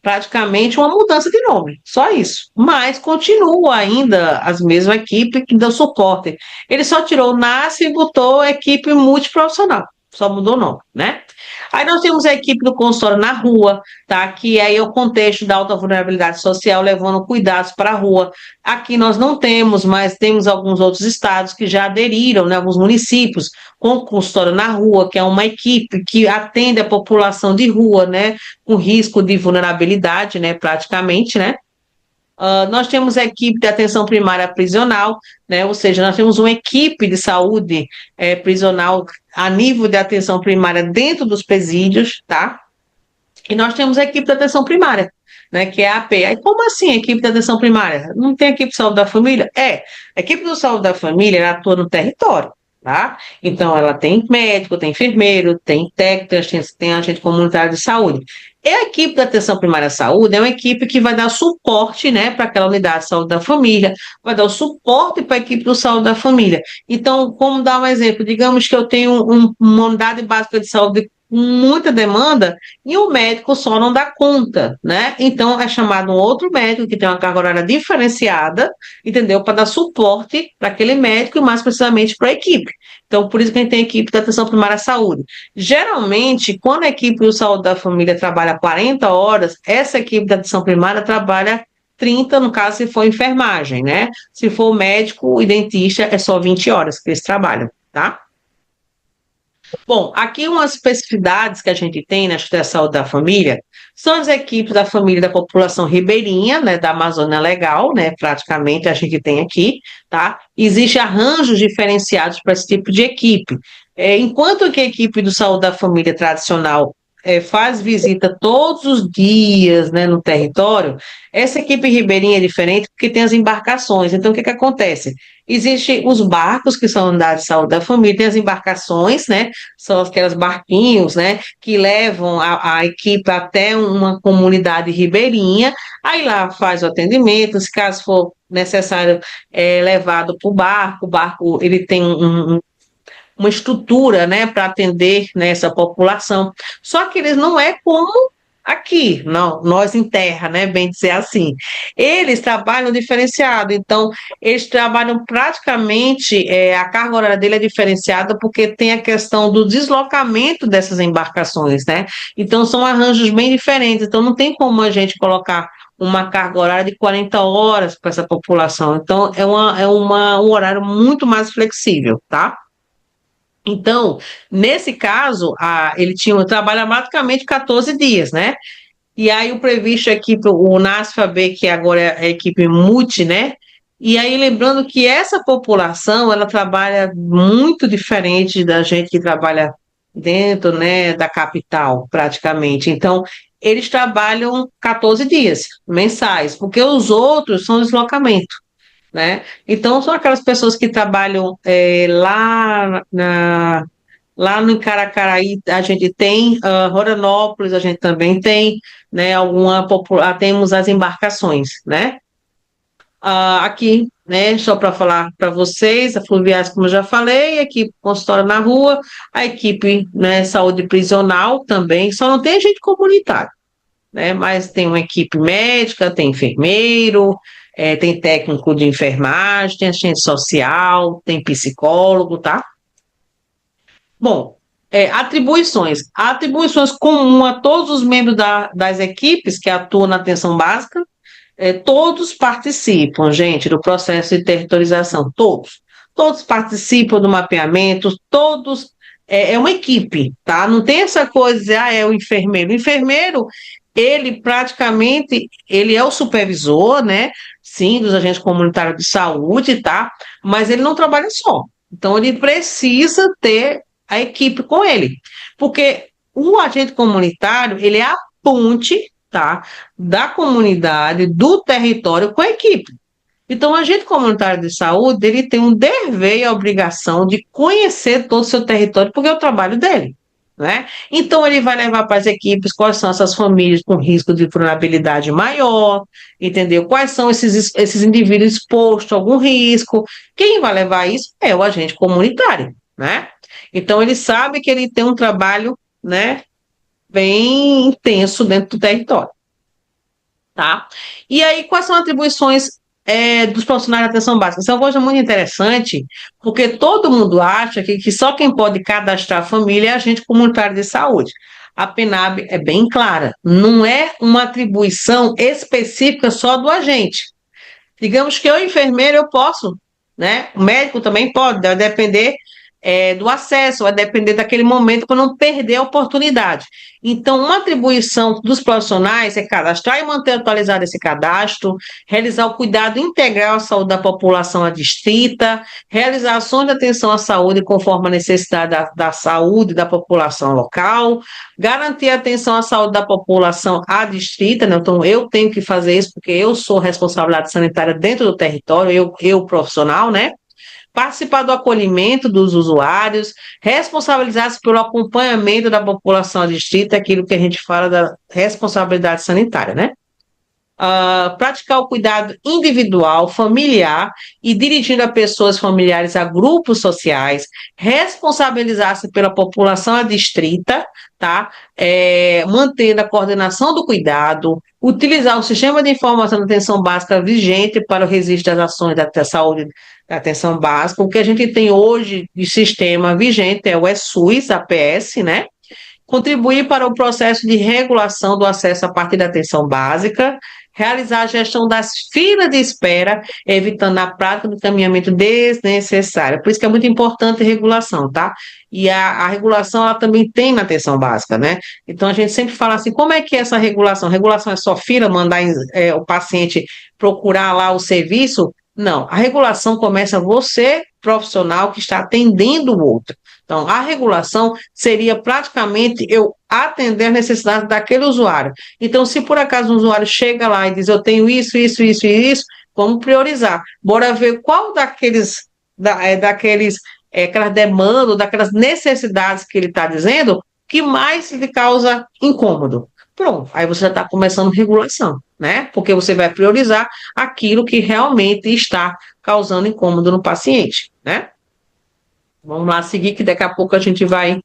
praticamente uma mudança de nome, só isso. Mas continua ainda as mesmas equipes que dão suporte. Ele só tirou o NAS e botou equipe multiprofissional. Só mudou o nome, né? Aí nós temos a equipe do consultório na rua, tá? Que aí é o contexto da alta vulnerabilidade social, levando cuidados para a rua. Aqui nós não temos, mas temos alguns outros estados que já aderiram, né? Alguns municípios, com o consultório na rua, que é uma equipe que atende a população de rua, né? Com risco de vulnerabilidade, né? Praticamente, né? Nós temos a equipe de atenção primária prisional, né? Ou seja, nós temos uma equipe de saúde prisional a nível de atenção primária dentro dos presídios, tá? E nós temos a equipe de atenção primária, né? Que é a AP. Aí, como assim, equipe de atenção primária? Não tem equipe de saúde da família? A equipe de saúde da família, ela atua no território, tá? Então, ela tem médico, tem enfermeiro, tem técnico, tem agente comunitário de saúde. E a equipe da atenção primária à saúde é uma equipe que vai dar suporte, né, para aquela unidade de saúde da família, vai dar o suporte para a equipe do saúde da família. Então, como dar um exemplo, digamos que eu tenho uma unidade básica de saúde com muita demanda e o médico só não dá conta, né? Então, é chamado um outro médico que tem uma carga horária diferenciada, entendeu? Para dar suporte para aquele médico e mais precisamente para a equipe. Então, por isso que a gente tem a equipe da atenção primária à saúde. Geralmente, quando a equipe do saúde da família trabalha 40 horas, essa equipe da atenção primária trabalha 30, no caso, se for enfermagem, né? Se for médico e dentista, é só 20 horas que eles trabalham, tá? Bom, aqui umas especificidades que a gente tem na Instituto de Saúde da Família são as equipes da família da população ribeirinha, né, da Amazônia Legal, né, praticamente a gente tem aqui, tá? Existem arranjos diferenciados para esse tipo de equipe. Enquanto que a equipe do Saúde da Família tradicional faz visita todos os dias, né, no território, essa equipe ribeirinha é diferente porque tem as embarcações. Então, o que que acontece? Existem os barcos, que são unidades de saúde da família, tem as embarcações, né? São aqueles barquinhos, né? Que levam a equipe até uma comunidade ribeirinha, aí lá faz o atendimento, se caso for necessário, é levado para o barco ele tem uma estrutura, né, para atender, né, essa população. Só que eles não é como aqui, não, nós em terra, né, bem dizer assim. Eles trabalham diferenciado, então eles trabalham praticamente, a carga horária dele é diferenciada porque tem a questão do deslocamento dessas embarcações, né? Então são arranjos bem diferentes, então não tem como a gente colocar uma carga horária de 40 horas para essa população. Então um horário muito mais flexível, tá? Então, nesse caso, ele trabalha praticamente 14 dias, né? E aí o previsto aqui, o NASFAB, que agora é a equipe multi, né? E aí lembrando que essa população, ela trabalha muito diferente da gente que trabalha dentro, né, da capital, praticamente. Então, eles trabalham 14 dias mensais, porque os outros são deslocamento, né? Então, são aquelas pessoas que trabalham lá no Caracaraí, a gente tem, Roranópolis, a gente também tem, né? Temos as embarcações, né? Aqui, né? Só para falar para vocês, a Fluviais, como eu já falei, a equipe consultória na rua, a equipe, né, saúde prisional também, só não tem gente comunitária, né? Mas tem uma equipe médica, tem enfermeiro, tem técnico de enfermagem, tem assistente social, tem psicólogo, tá? Bom, atribuições. Atribuições comuns a todos os membros das equipes que atuam na atenção básica, todos participam, gente, do processo de territorialização, todos. Todos participam do mapeamento, todos é uma equipe, tá? Não tem essa coisa de dizer, é o enfermeiro. O enfermeiro, ele praticamente, ele é o supervisor, né? Sim, dos agentes comunitários de saúde, tá? Mas ele não trabalha só. Então, ele precisa ter a equipe com ele. Porque o agente comunitário, ele é a ponte, tá? Da comunidade, do território com a equipe. Então, o agente comunitário de saúde, ele tem um dever e a obrigação de conhecer todo o seu território, porque é o trabalho dele, né? Então, ele vai levar para as equipes quais são essas famílias com risco de vulnerabilidade maior, entendeu? Quais são esses indivíduos expostos a algum risco. Quem vai levar isso é o agente comunitário, né? Então, ele sabe que ele tem um trabalho, né, bem intenso dentro do território, tá? E aí, quais são as atribuições dos profissionais de atenção básica? Isso é uma coisa muito interessante, porque todo mundo acha que só quem pode cadastrar a família é agente comunitário de saúde. A PENAB é bem clara, não é uma atribuição específica só do agente. Digamos que eu, enfermeiro, eu posso, né? O médico também pode, vai depender do acesso, vai depender daquele momento para não perder a oportunidade. Então, uma atribuição dos profissionais é cadastrar e manter atualizado esse cadastro, realizar o cuidado integral à saúde da população adstrita, realizar ações de atenção à saúde conforme a necessidade da saúde da população local, garantir a atenção à saúde da população adstrita, né? Então, eu tenho que fazer isso porque eu sou responsabilidade sanitária dentro do território, eu profissional, né? Participar do acolhimento dos usuários, responsabilizar-se pelo acompanhamento da população adstrita, aquilo que a gente fala da responsabilidade sanitária, né? Praticar o cuidado individual, familiar e dirigindo a pessoas familiares a grupos sociais, responsabilizar-se pela população adstrita, tá? Mantendo a coordenação do cuidado, utilizar o sistema de informação da atenção básica vigente para o registro das ações da saúde da atenção básica. O que a gente tem hoje de sistema vigente é o SUS, APS, né? Contribuir para o processo de regulação do acesso a partir da atenção básica, realizar a gestão das filas de espera, evitando a prática do encaminhamento desnecessário. Por isso que é muito importante a regulação, tá? E a regulação, ela também tem na atenção básica, né? Então, a gente sempre fala assim, como é que é essa regulação? Regulação é só fila, mandar o paciente procurar lá o serviço? Não, a regulação começa você, profissional, que está atendendo o outro. Então, a regulação seria praticamente eu atender as necessidades daquele usuário. Então, se por acaso um usuário chega lá e diz, eu tenho isso, isso, isso e isso, vamos priorizar. Bora ver qual aquelas demandas, daquelas necessidades que ele está dizendo, que mais lhe causa incômodo. Pronto, aí você já está começando regulação, né? Porque você vai priorizar aquilo que realmente está causando incômodo no paciente, né? Vamos lá seguir, que daqui a pouco a gente vai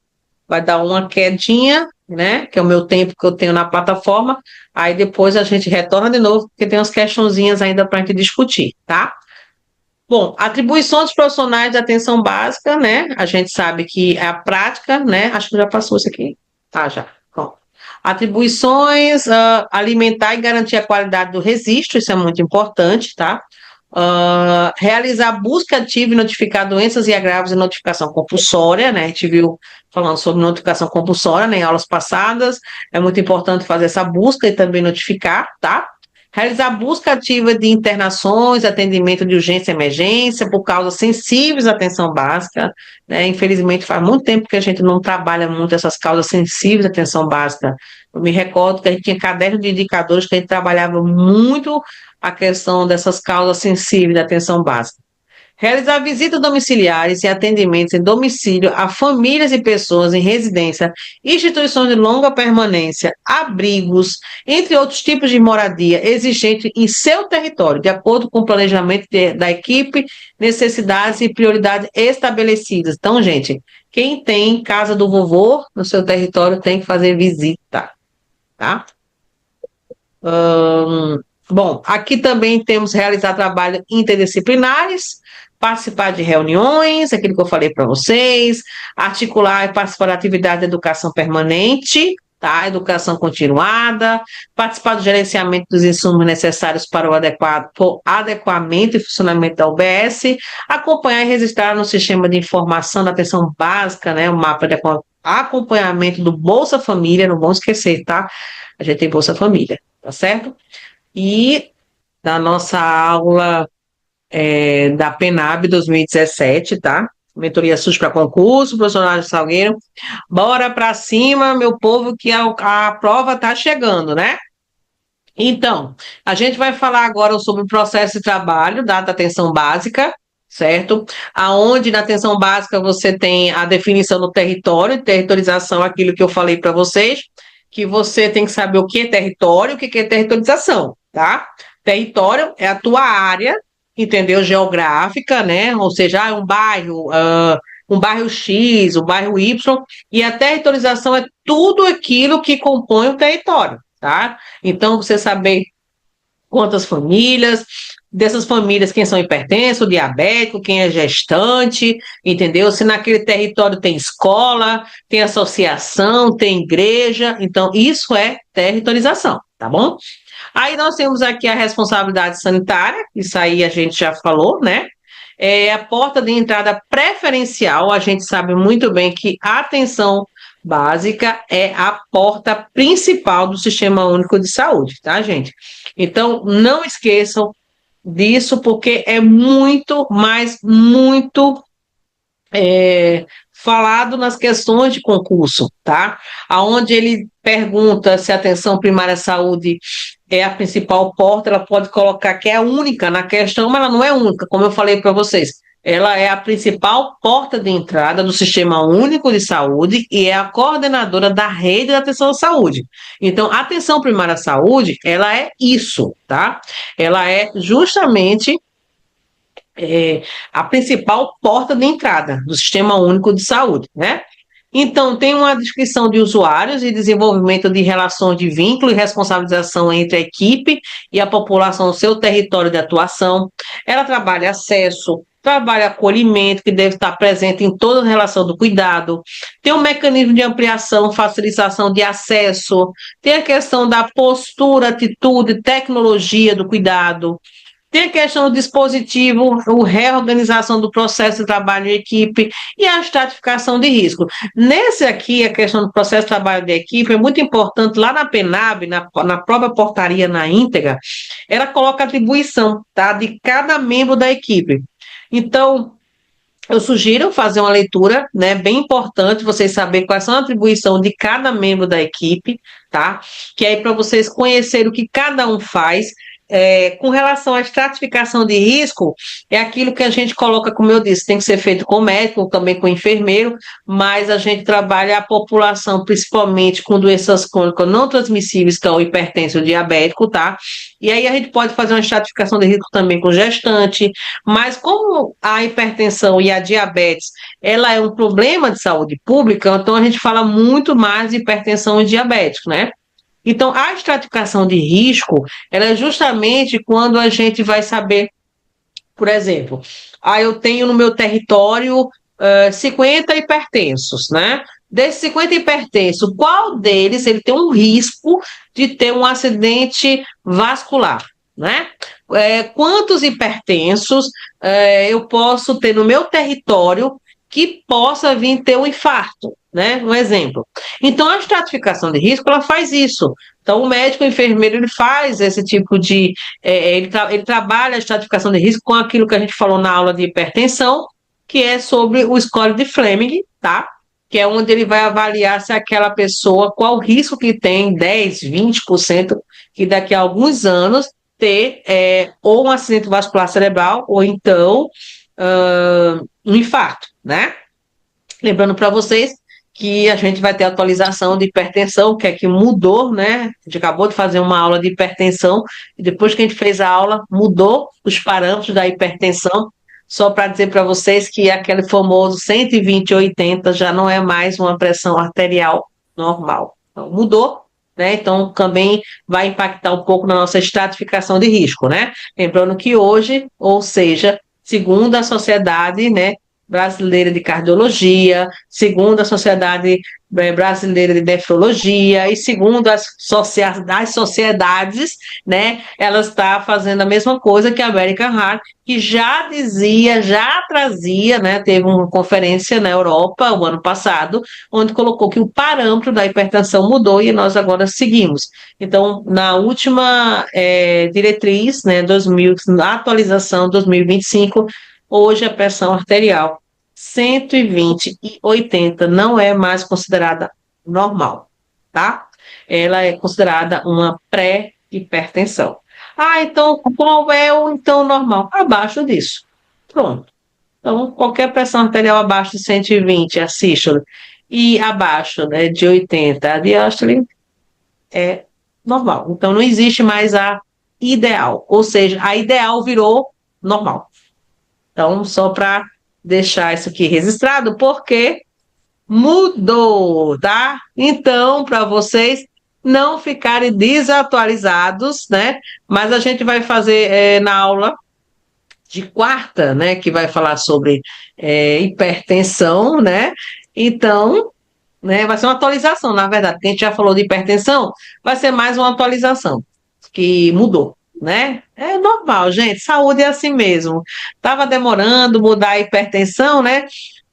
dar uma quedinha, né? Que é o meu tempo que eu tenho na plataforma. Aí depois a gente retorna de novo, porque tem umas questãozinhas ainda para a gente discutir, tá? Bom, atribuições dos profissionais de atenção básica, né? A gente sabe que é a prática, né? Acho que já passou isso aqui. Tá, já. Pronto. Atribuições, alimentar e garantir a qualidade do registro, isso é muito importante, tá? Realizar busca ativa e notificar doenças e agravos e notificação compulsória, né? A gente viu falando sobre notificação compulsória, né, em aulas passadas. É muito importante fazer essa busca e também notificar, tá? Realizar busca ativa de internações, atendimento de urgência e emergência, por causas sensíveis à atenção básica, né? Infelizmente, faz muito tempo que a gente não trabalha muito essas causas sensíveis à atenção básica. Eu me recordo que a gente tinha caderno de indicadores que a gente trabalhava muito a questão dessas causas sensíveis da atenção básica. Realizar visitas domiciliares e atendimentos em domicílio a famílias e pessoas em residência, instituições de longa permanência, abrigos, entre outros tipos de moradia exigente em seu território, de acordo com o planejamento da equipe, necessidades e prioridades estabelecidas. Então, gente, quem tem casa do vovô no seu território tem que fazer visita, tá? Bom, aqui também temos realizar trabalhos interdisciplinares, participar de reuniões, aquilo que eu falei para vocês, articular e participar da atividade de educação permanente, tá? Educação continuada, participar do gerenciamento dos insumos necessários para o adequamento e funcionamento da UBS, acompanhar e registrar no sistema de informação da atenção básica, né? O mapa de acompanhamento do Bolsa Família, não vamos esquecer, tá? A gente tem Bolsa Família, tá certo? E da nossa aula da PENAB 2017, tá? Mentoria SUS para concurso, professor Nádia Salgueiro. Bora para cima, meu povo, que a prova tá chegando, né? Então, a gente vai falar agora sobre o processo de trabalho da atenção básica, certo? Aonde na atenção básica você tem a definição do território, territorização, aquilo que eu falei para vocês, que você tem que saber o que é território, o que é territorização, tá? Território é a tua área, entendeu? Geográfica, né? Ou seja, um bairro X, um bairro Y, e a territorização é tudo aquilo que compõe o território, tá? Então, você saber quantas famílias, dessas famílias, quem são hipertensos, diabético, quem é gestante, entendeu? Se naquele território tem escola, tem associação, tem igreja, então isso é territorização, tá bom? Aí nós temos aqui a responsabilidade sanitária, isso aí a gente já falou, né? É a porta de entrada preferencial, a gente sabe muito bem que a atenção básica é a porta principal do Sistema Único de Saúde, tá, gente? Então, não esqueçam disso, porque é muito, mas muito falado nas questões de concurso, tá? Aonde ele pergunta se a atenção primária à saúde é a principal porta, ela pode colocar que é a única na questão, mas ela não é única, como eu falei para vocês. Ela é a principal porta de entrada do Sistema Único de Saúde e é a coordenadora da rede de atenção à saúde. Então, a atenção primária à saúde, ela é isso, tá? Ela é justamente a principal porta de entrada do Sistema Único de Saúde, né? Então, tem uma descrição de usuários e desenvolvimento de relações de vínculo e responsabilização entre a equipe e a população no seu território de atuação. Ela trabalha acesso, trabalha acolhimento, que deve estar presente em toda a relação do cuidado. Tem um mecanismo de ampliação, facilitação de acesso. Tem a questão da postura, atitude, tecnologia do cuidado. Tem a questão do dispositivo, a reorganização do processo de trabalho em equipe e a estratificação de risco. Nesse aqui, a questão do processo de trabalho de equipe é muito importante. Lá na PENAB, na própria portaria na íntegra, ela coloca a atribuição, tá, de cada membro da equipe. Então, eu sugiro fazer uma leitura, né, bem importante, vocês saberem quais são a atribuição de cada membro da equipe, tá? Que aí para vocês conhecerem o que cada um faz. Com relação à estratificação de risco, é aquilo que a gente coloca, como eu disse, tem que ser feito com médico, também com enfermeiro, mas a gente trabalha a população, principalmente com doenças crônicas não transmissíveis, que é o hipertenso e o diabético, tá? E aí a gente pode fazer uma estratificação de risco também com gestante, mas como a hipertensão e a diabetes, ela é um problema de saúde pública, então a gente fala muito mais de hipertensão e diabético, né? Então, a estratificação de risco, ela é justamente quando a gente vai saber, por exemplo, eu tenho no meu território 50 hipertensos, né? Desses 50 hipertensos, qual deles ele tem um risco de ter um acidente vascular, né? Quantos hipertensos eu posso ter no meu território que possa vir ter um infarto, né? Um exemplo. Então, a estratificação de risco, ela faz isso. Então, o médico, o enfermeiro, ele faz esse tipo de... ele trabalha a estratificação de risco com aquilo que a gente falou na aula de hipertensão, que é sobre o score de Fleming, tá? Que é onde ele vai avaliar se aquela pessoa, qual o risco que tem, 10, 20%, que daqui a alguns anos ter ou um acidente vascular cerebral, ou então um infarto, né? Lembrando para vocês que a gente vai ter atualização de hipertensão, que é que mudou, né? A gente acabou de fazer uma aula de hipertensão, e depois que a gente fez a aula, mudou os parâmetros da hipertensão, só para dizer para vocês que aquele famoso 120/80 já não é mais uma pressão arterial normal. Então, mudou, né? Então, também vai impactar um pouco na nossa estratificação de risco, né? Lembrando que hoje, ou seja, segundo a sociedade, né, Brasileira de Cardiologia, segundo a Sociedade Brasileira de Nefrologia e segundo as sociedades, né, ela está fazendo a mesma coisa que a American Heart, que já dizia, já trazia, né, teve uma conferência na Europa o ano passado, onde colocou que o parâmetro da hipertensão mudou e nós agora seguimos. Então, na última diretriz, né, 2000, na atualização 2025, hoje a pressão arterial 120 e 80 não é mais considerada normal, tá? Ela é considerada uma pré-hipertensão. Ah, então qual é o então normal? Abaixo disso. Pronto. Então, qualquer pressão arterial abaixo de 120, a sístole, e abaixo, né, de 80, a diástole, é normal. Então, não existe mais a ideal, ou seja, a ideal virou normal. Então, só para deixar isso aqui registrado, porque mudou, tá? Então, para vocês não ficarem desatualizados, né? Mas a gente vai fazer na aula de quarta, né? Que vai falar sobre hipertensão, né? Então, né? Vai ser uma atualização, na verdade, porque a gente já falou de hipertensão, vai ser mais uma atualização, que mudou, né? É normal, gente, saúde é assim mesmo. Tava demorando mudar a hipertensão, né?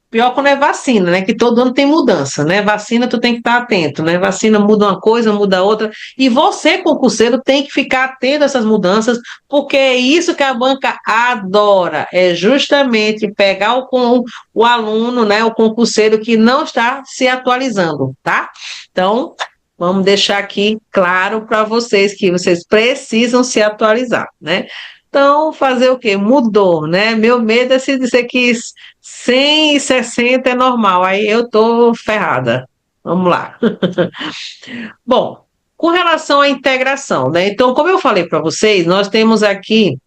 Pior quando é vacina, né? Que todo ano tem mudança, né? Vacina, tu tem que estar atento, né? Vacina muda uma coisa, muda outra. E você, concurseiro, tem que ficar atento a essas mudanças, porque é isso que a banca adora. É justamente pegar o aluno, né? O concurseiro que não está se atualizando, tá? Então, vamos deixar aqui claro para vocês que vocês precisam se atualizar, né? Então, fazer o quê? Mudou, né? Meu medo é se dizer que 160 é normal, aí eu tô ferrada. Vamos lá. Bom, com relação à integração, né? Então, como eu falei para vocês, nós temos aqui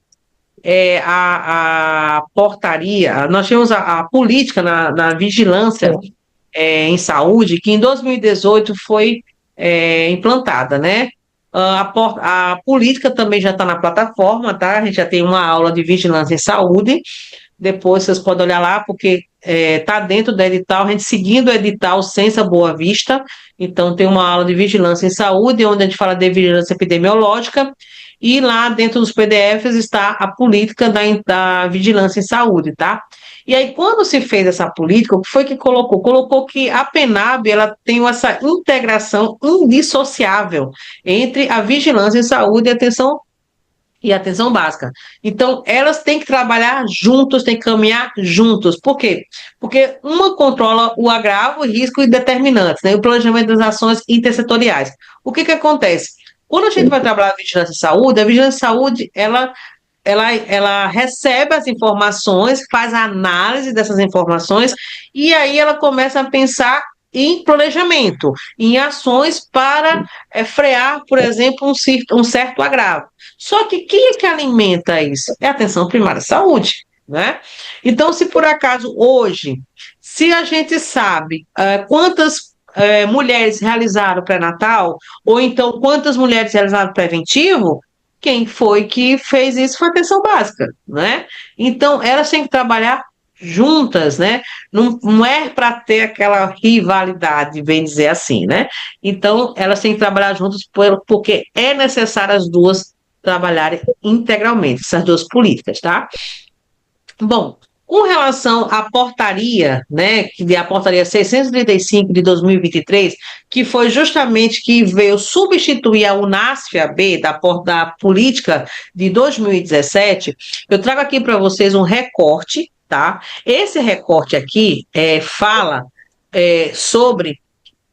a portaria, nós temos a política na vigilância em saúde, que em 2018 foi implantada, né? A política também já está na plataforma, tá? A gente já tem uma aula de vigilância em saúde. Depois vocês podem olhar lá, porque está dentro do edital, a gente seguindo o edital Ciência Boa Vista. Então, tem uma aula de vigilância em saúde, onde a gente fala de vigilância epidemiológica, e lá dentro dos PDFs está a política da vigilância em saúde, tá? E aí, quando se fez essa política, o que foi que colocou? Colocou que a PENAB, ela tem essa integração indissociável entre a vigilância em saúde e atenção básica. Então, elas têm que trabalhar juntos, têm que caminhar juntos. Por quê? Porque uma controla o agravo, o risco e determinantes, né? O planejamento das ações intersetoriais. O que acontece? Quando a gente vai trabalhar a vigilância em saúde, ela recebe as informações, faz a análise dessas informações e aí ela começa a pensar em planejamento, em ações para frear, por exemplo, um certo agravo. Só que quem é que alimenta isso? É a atenção primária à saúde, né? Então, se por acaso hoje, se a gente sabe quantas mulheres realizaram pré-natal, ou então quantas mulheres realizaram preventivo, quem foi que fez isso foi a atenção básica, né? Então, elas têm que trabalhar juntas, né? Não é para ter aquela rivalidade, bem dizer assim, né? Então, elas têm que trabalhar juntas porque é necessário as duas trabalharem integralmente, essas duas políticas, tá? Bom, com relação à portaria, né, que é a portaria 635 de 2023, que foi justamente que veio substituir a UNASF-AB da política de 2017, eu trago aqui para vocês um recorte, tá? Esse recorte aqui fala sobre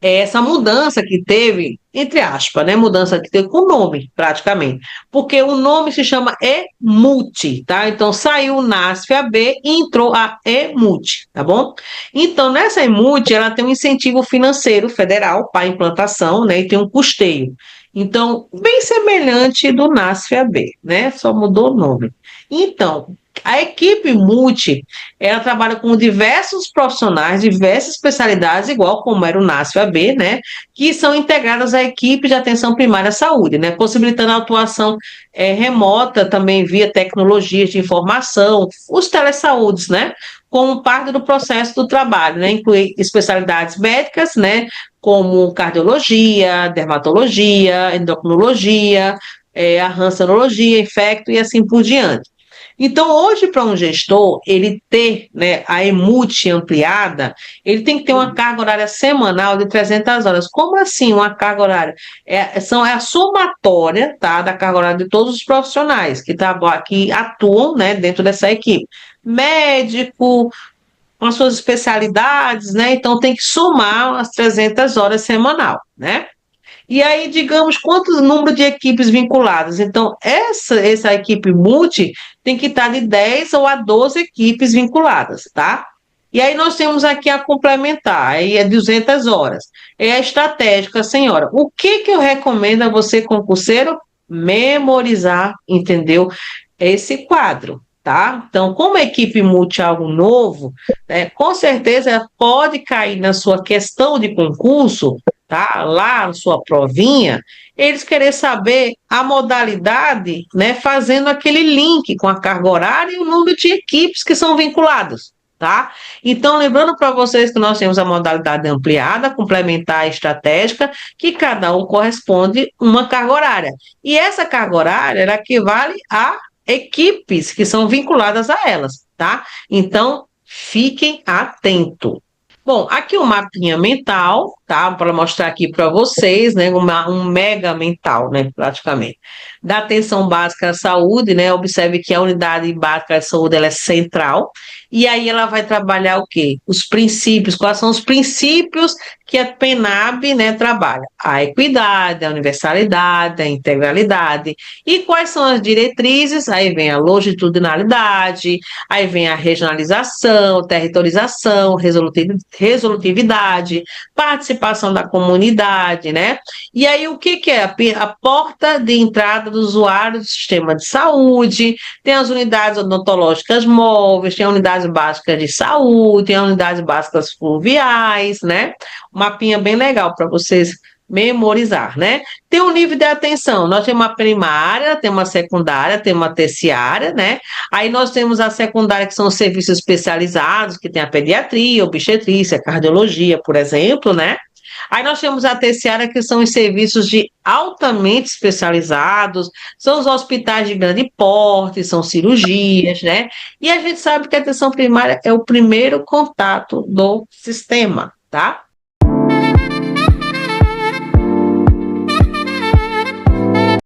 essa mudança que teve, entre aspas, né, mudança que teve com o nome, praticamente, porque o nome se chama EMUT, tá? Então, saiu o NASF-AB e entrou a EMUT, tá bom? Então, nessa EMUT, ela tem um incentivo financeiro federal para a implantação, né, e tem um custeio. Então, bem semelhante do NASF-AB, né? Só mudou o nome. Então, A equipe multi, ela trabalha com diversos profissionais, diversas especialidades, igual como era o NASF-AB, né, que são integradas à equipe de atenção primária à saúde, né, possibilitando a atuação remota também via tecnologias de informação, os telesaúdes, né, como parte do processo do trabalho, né, inclui especialidades médicas, né, como cardiologia, dermatologia, endocrinologia, a rancenologia, infecto e assim por diante. Então, hoje, para um gestor, ele ter, né, a EMUT ampliada, ele tem que ter uma carga horária semanal de 300 horas. Como assim uma carga horária? É a somatória, tá, da carga horária de todos os profissionais que atuam, né, dentro dessa equipe. Médico, com as suas especialidades, né? Então, tem que somar as 300 horas semanal, né? E aí, digamos, quantos número de equipes vinculadas? Então, essa equipe multi tem que estar de 10 ou a 12 equipes vinculadas, tá? E aí nós temos aqui a complementar, aí é 200 horas. É a estratégica, senhora. O que que eu recomendo a você, concurseiro? Memorizar, entendeu? Esse quadro, tá? Então, como a equipe multi é algo novo, né, com certeza pode cair na sua questão de concurso, tá? Lá na sua provinha, eles querem saber a modalidade, né? Fazendo aquele link com a carga horária e o número de equipes que são vinculadas, tá? Então, lembrando para vocês que nós temos a modalidade ampliada, complementar e estratégica, que cada um corresponde uma carga horária. E essa carga horária, ela equivale a equipes que são vinculadas a elas, tá? Então, fiquem atentos. Bom, aqui um mapinha mental, tá? Para mostrar aqui para vocês, né? Um mega mental, né? Praticamente. Da atenção básica à saúde, né? Observe que a unidade básica de saúde ela é central. E aí ela vai trabalhar o quê? Os princípios. Quais são os princípios que a PENAB, né, trabalha? A equidade, a universalidade, a integralidade. E quais são as diretrizes? Aí vem a longitudinalidade, aí vem a regionalização, territorialização, resolutividade, participação da comunidade, né? E aí o que é? A porta de entrada do usuário do sistema de saúde, tem as unidades odontológicas móveis, tem unidades básicas de saúde, tem unidades básicas fluviais, né? Um mapinha bem legal para vocês memorizar, né? Tem um nível de atenção, nós temos uma primária, temos uma secundária, temos uma terciária, né? Aí nós temos a secundária, que são os serviços especializados, que tem a pediatria, obstetrícia, cardiologia, por exemplo, né? Aí nós temos a terciária, que são os serviços de altamente especializados, são os hospitais de grande porte, são cirurgias, né? E a gente sabe que a atenção primária é o primeiro contato do sistema, tá?